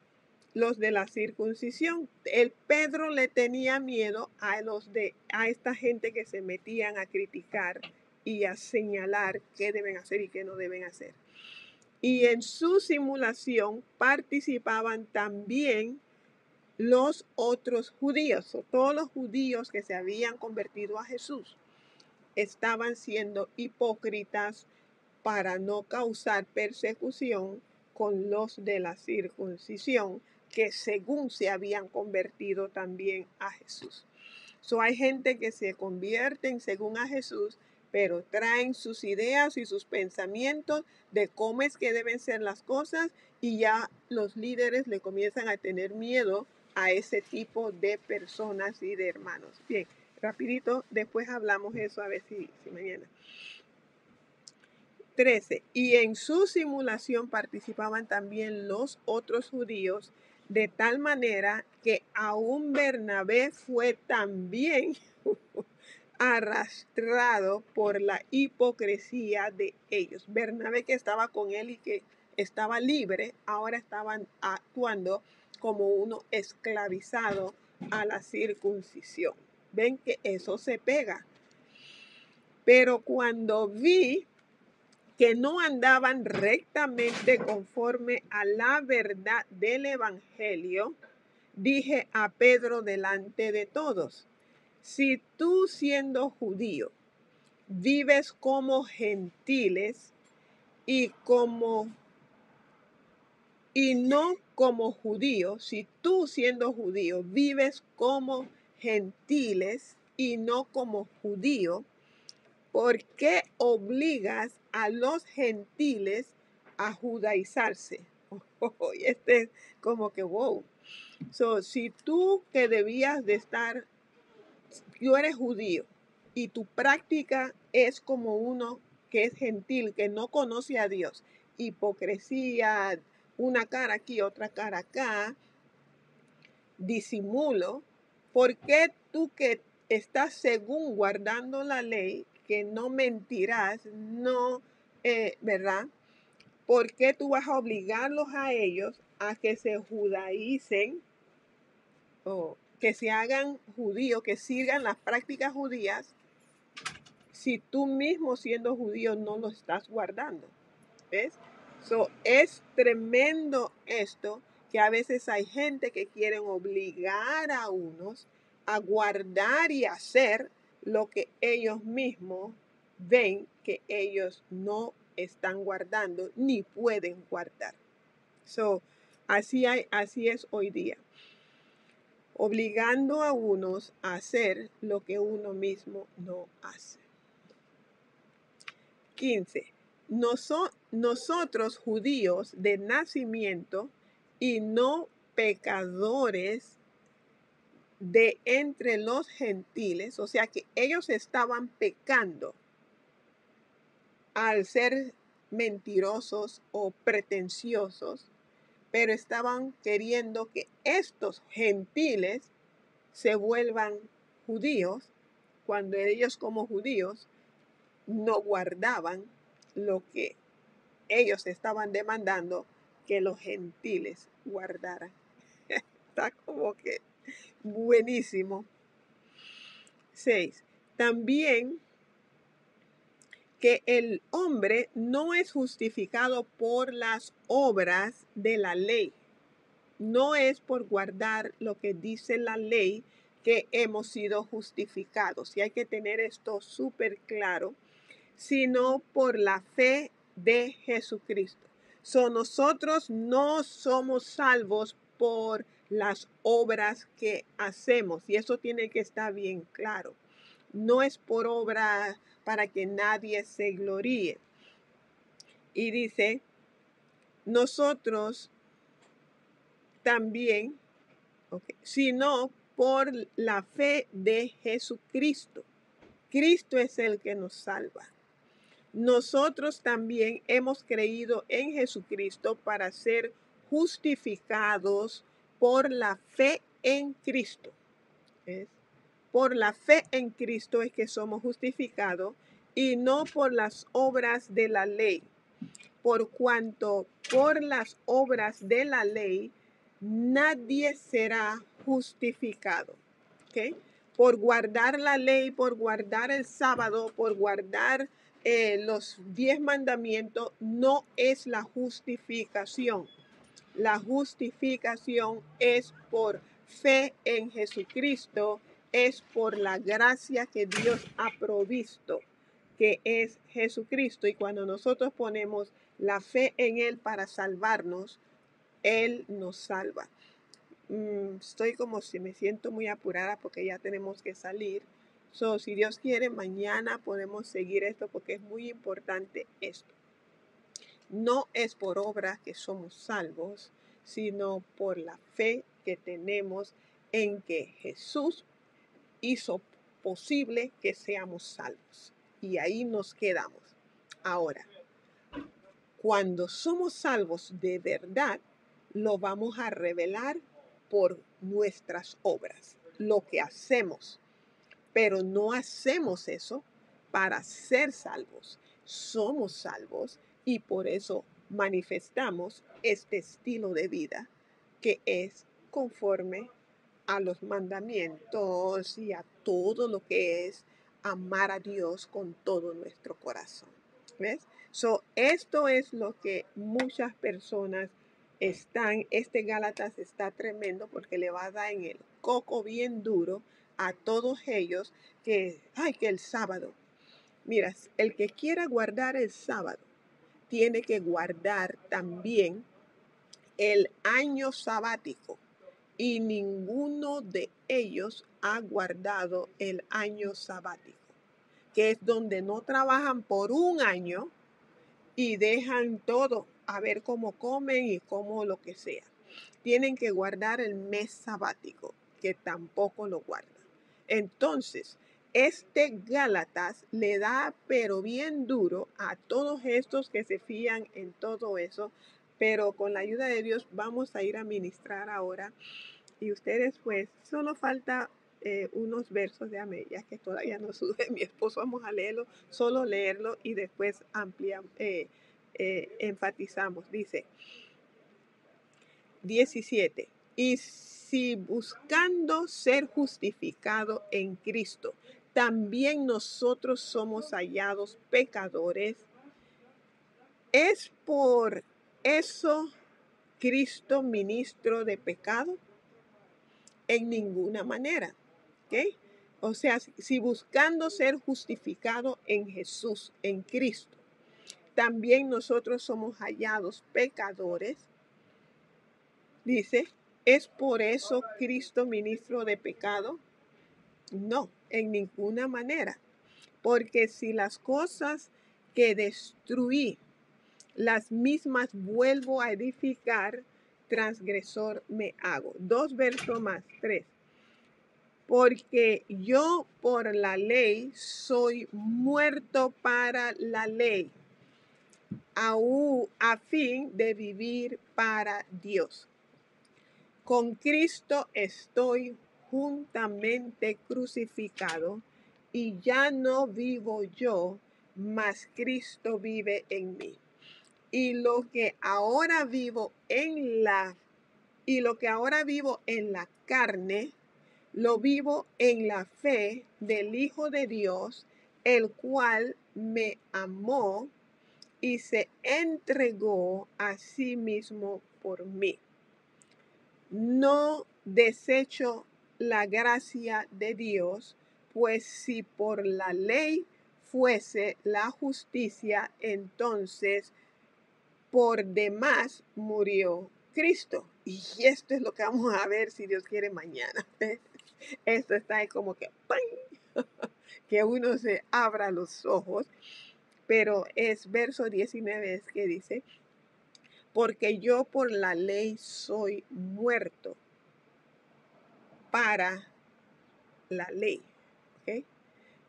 [SPEAKER 1] los de la circuncisión. El Pedro le tenía miedo a esta gente que se metían a criticar y a señalar qué deben hacer y qué no deben hacer. Y en su simulación participaban también los otros judíos, o todos los judíos que se habían convertido a Jesús. Estaban siendo hipócritas para no causar persecución con los de la circuncisión, que según se habían convertido también a Jesús. Hay gente que se convierten según a Jesús, pero traen sus ideas y sus pensamientos de cómo es que deben ser las cosas, y ya los líderes le comienzan a tener miedo a ese tipo de personas y de hermanos. Bien, rapidito, después hablamos eso, a ver si mañana. 13. Y en su simulación participaban también los otros judíos, de tal manera que aún Bernabé fue también arrastrado por la hipocresía de ellos. Bernabé, que estaba con él y que estaba libre, ahora estaban actuando como uno esclavizado a la circuncisión. Ven que eso se pega. Pero cuando vi que no andaban rectamente conforme a la verdad del evangelio, dije a Pedro delante de todos: si tú, siendo judío, vives como gentiles y no como judío, si tú, siendo judío, vives como gentiles y no como judío? ¿Por qué obligas a los gentiles a judaizarse? Y este es como que wow. So, si tú que debías de estar, tú eres judío y tu práctica es como uno que es gentil, que no conoce a Dios, hipocresía, una cara aquí, otra cara acá, disimulo, ¿por qué tú que estás según guardando la ley, que no mentirás, no, ¿verdad? ¿Por qué tú vas a obligarlos a ellos a que se judaicen o que se hagan judíos, que sigan las prácticas judías, si tú mismo siendo judío no lo estás guardando? ¿Ves? So, es tremendo esto, que a veces hay gente que quieren obligar a unos a guardar y hacer lo que ellos mismos ven que ellos no están guardando ni pueden guardar. So, así es hoy día, obligando a unos a hacer lo que uno mismo no hace. 15. Nosotros judíos de nacimiento y no pecadores de entre los gentiles, o sea que ellos estaban pecando al ser mentirosos o pretenciosos, pero estaban queriendo que estos gentiles se vuelvan judíos cuando ellos como judíos no guardaban lo que ellos estaban demandando que los gentiles guardaran. Está como que buenísimo. 6. También que el hombre no es justificado por las obras de la ley. No es por guardar lo que dice la ley que hemos sido justificados. Y hay que tener esto súper claro, sino por la fe de Jesucristo. Nosotros no somos salvos por las obras que hacemos, y eso tiene que estar bien claro. No es por obra para que nadie se gloríe. Y dice, nosotros también, sino por la fe de Jesucristo. Cristo es el que nos salva. Nosotros también hemos creído en Jesucristo para ser justificados por la fe en Cristo. ¿Ves? Por la fe en Cristo es que somos justificados y no por las obras de la ley. Por cuanto por las obras de la ley nadie será justificado. ¿Okay? Por guardar la ley, por guardar el sábado, por guardar los 10 mandamientos, no es la justificación. La justificación es por fe en Jesucristo, es por la gracia que Dios ha provisto, que es Jesucristo. Y cuando nosotros ponemos la fe en Él para salvarnos, Él nos salva. Estoy como si me siento muy apurada porque ya tenemos que salir. Si Dios quiere, mañana podemos seguir esto porque es muy importante esto. No es por obra que somos salvos, sino por la fe que tenemos en que Jesús hizo posible que seamos salvos. Y ahí nos quedamos. Ahora, cuando somos salvos de verdad, lo vamos a revelar por nuestras obras, lo que hacemos. Pero no hacemos eso para ser salvos. Somos salvos y por eso manifestamos este estilo de vida que es conforme a los mandamientos y a todo lo que es amar a Dios con todo nuestro corazón. ¿Ves? Esto es lo que muchas personas están, este Gálatas está tremendo porque le va a dar en el coco bien duro a todos ellos que el sábado. Mira, el que quiera guardar el sábado tiene que guardar también el año sabático. y ninguno de ellos ha guardado el año sabático, que es donde no trabajan por un año y dejan todo a ver cómo comen y cómo lo que sea. Tienen que guardar el mes sabático, que tampoco lo guardan. Entonces, este Gálatas le da pero bien duro a todos estos que se fían en todo eso, pero con la ayuda de Dios vamos a ir a ministrar ahora. Y ustedes pues, solo falta unos versos de Amelia que todavía no sube mi esposo, vamos a leerlo, solo leerlo y después ampliamos, enfatizamos. Dice 17. Y si buscando ser justificado en Cristo, también nosotros somos hallados pecadores, ¿es por eso Cristo ministro de pecado? En ninguna manera. ¿Ok? O sea, si buscando ser justificado en Jesús, en Cristo, también nosotros somos hallados pecadores, dice, ¿es por eso Cristo ministro de pecado? No, en ninguna manera. Porque si las cosas que destruí, las mismas vuelvo a edificar, transgresor me hago. 2 versos más, 3. Porque yo por la ley soy muerto para la ley, aún a fin de vivir para Dios. Con Cristo estoy juntamente crucificado, y ya no vivo yo, mas Cristo vive en mí. Y lo que ahora vivo en la carne, lo vivo en la fe del Hijo de Dios, el cual me amó y se entregó a sí mismo por mí. No desecho la gracia de Dios, pues si por la ley fuese la justicia, entonces por demás murió Cristo. Y esto es lo que vamos a ver si Dios quiere mañana. Esto está ahí como que ¡pam! Que uno se abra los ojos. Pero es verso 19 es que dice, porque yo por la ley soy muerto para la ley. ¿Okay?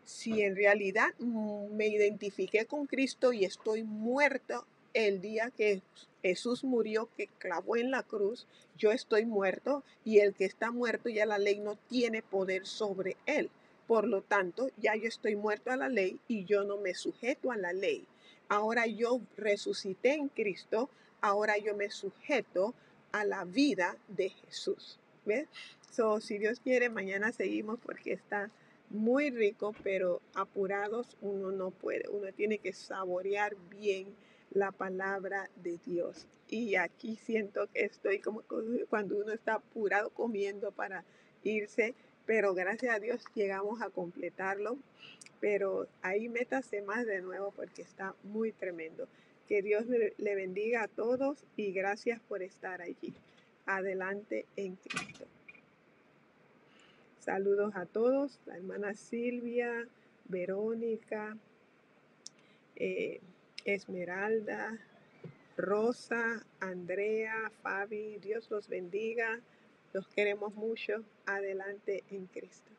[SPEAKER 1] Si en realidad me identifiqué con Cristo y estoy muerto el día que Jesús murió, que clavó en la cruz, yo estoy muerto, y el que está muerto ya la ley no tiene poder sobre él. Por lo tanto, ya yo estoy muerto a la ley y yo no me sujeto a la ley. Ahora yo resucité en Cristo, ahora yo me sujeto a la vida de Jesús. ¿Ves? So, si Dios quiere, mañana seguimos porque está muy rico, pero apurados uno no puede. Uno tiene que saborear bien la palabra de Dios. Y aquí siento que estoy como cuando uno está apurado comiendo para irse, pero gracias a Dios llegamos a completarlo. Pero ahí métase más de nuevo porque está muy tremendo. Que Dios le bendiga a todos y gracias por estar allí. Adelante en Cristo. Saludos a todos, la hermana Silvia, Verónica, Esmeralda, Rosa, Andrea, Fabi, Dios los bendiga, los queremos mucho, adelante en Cristo.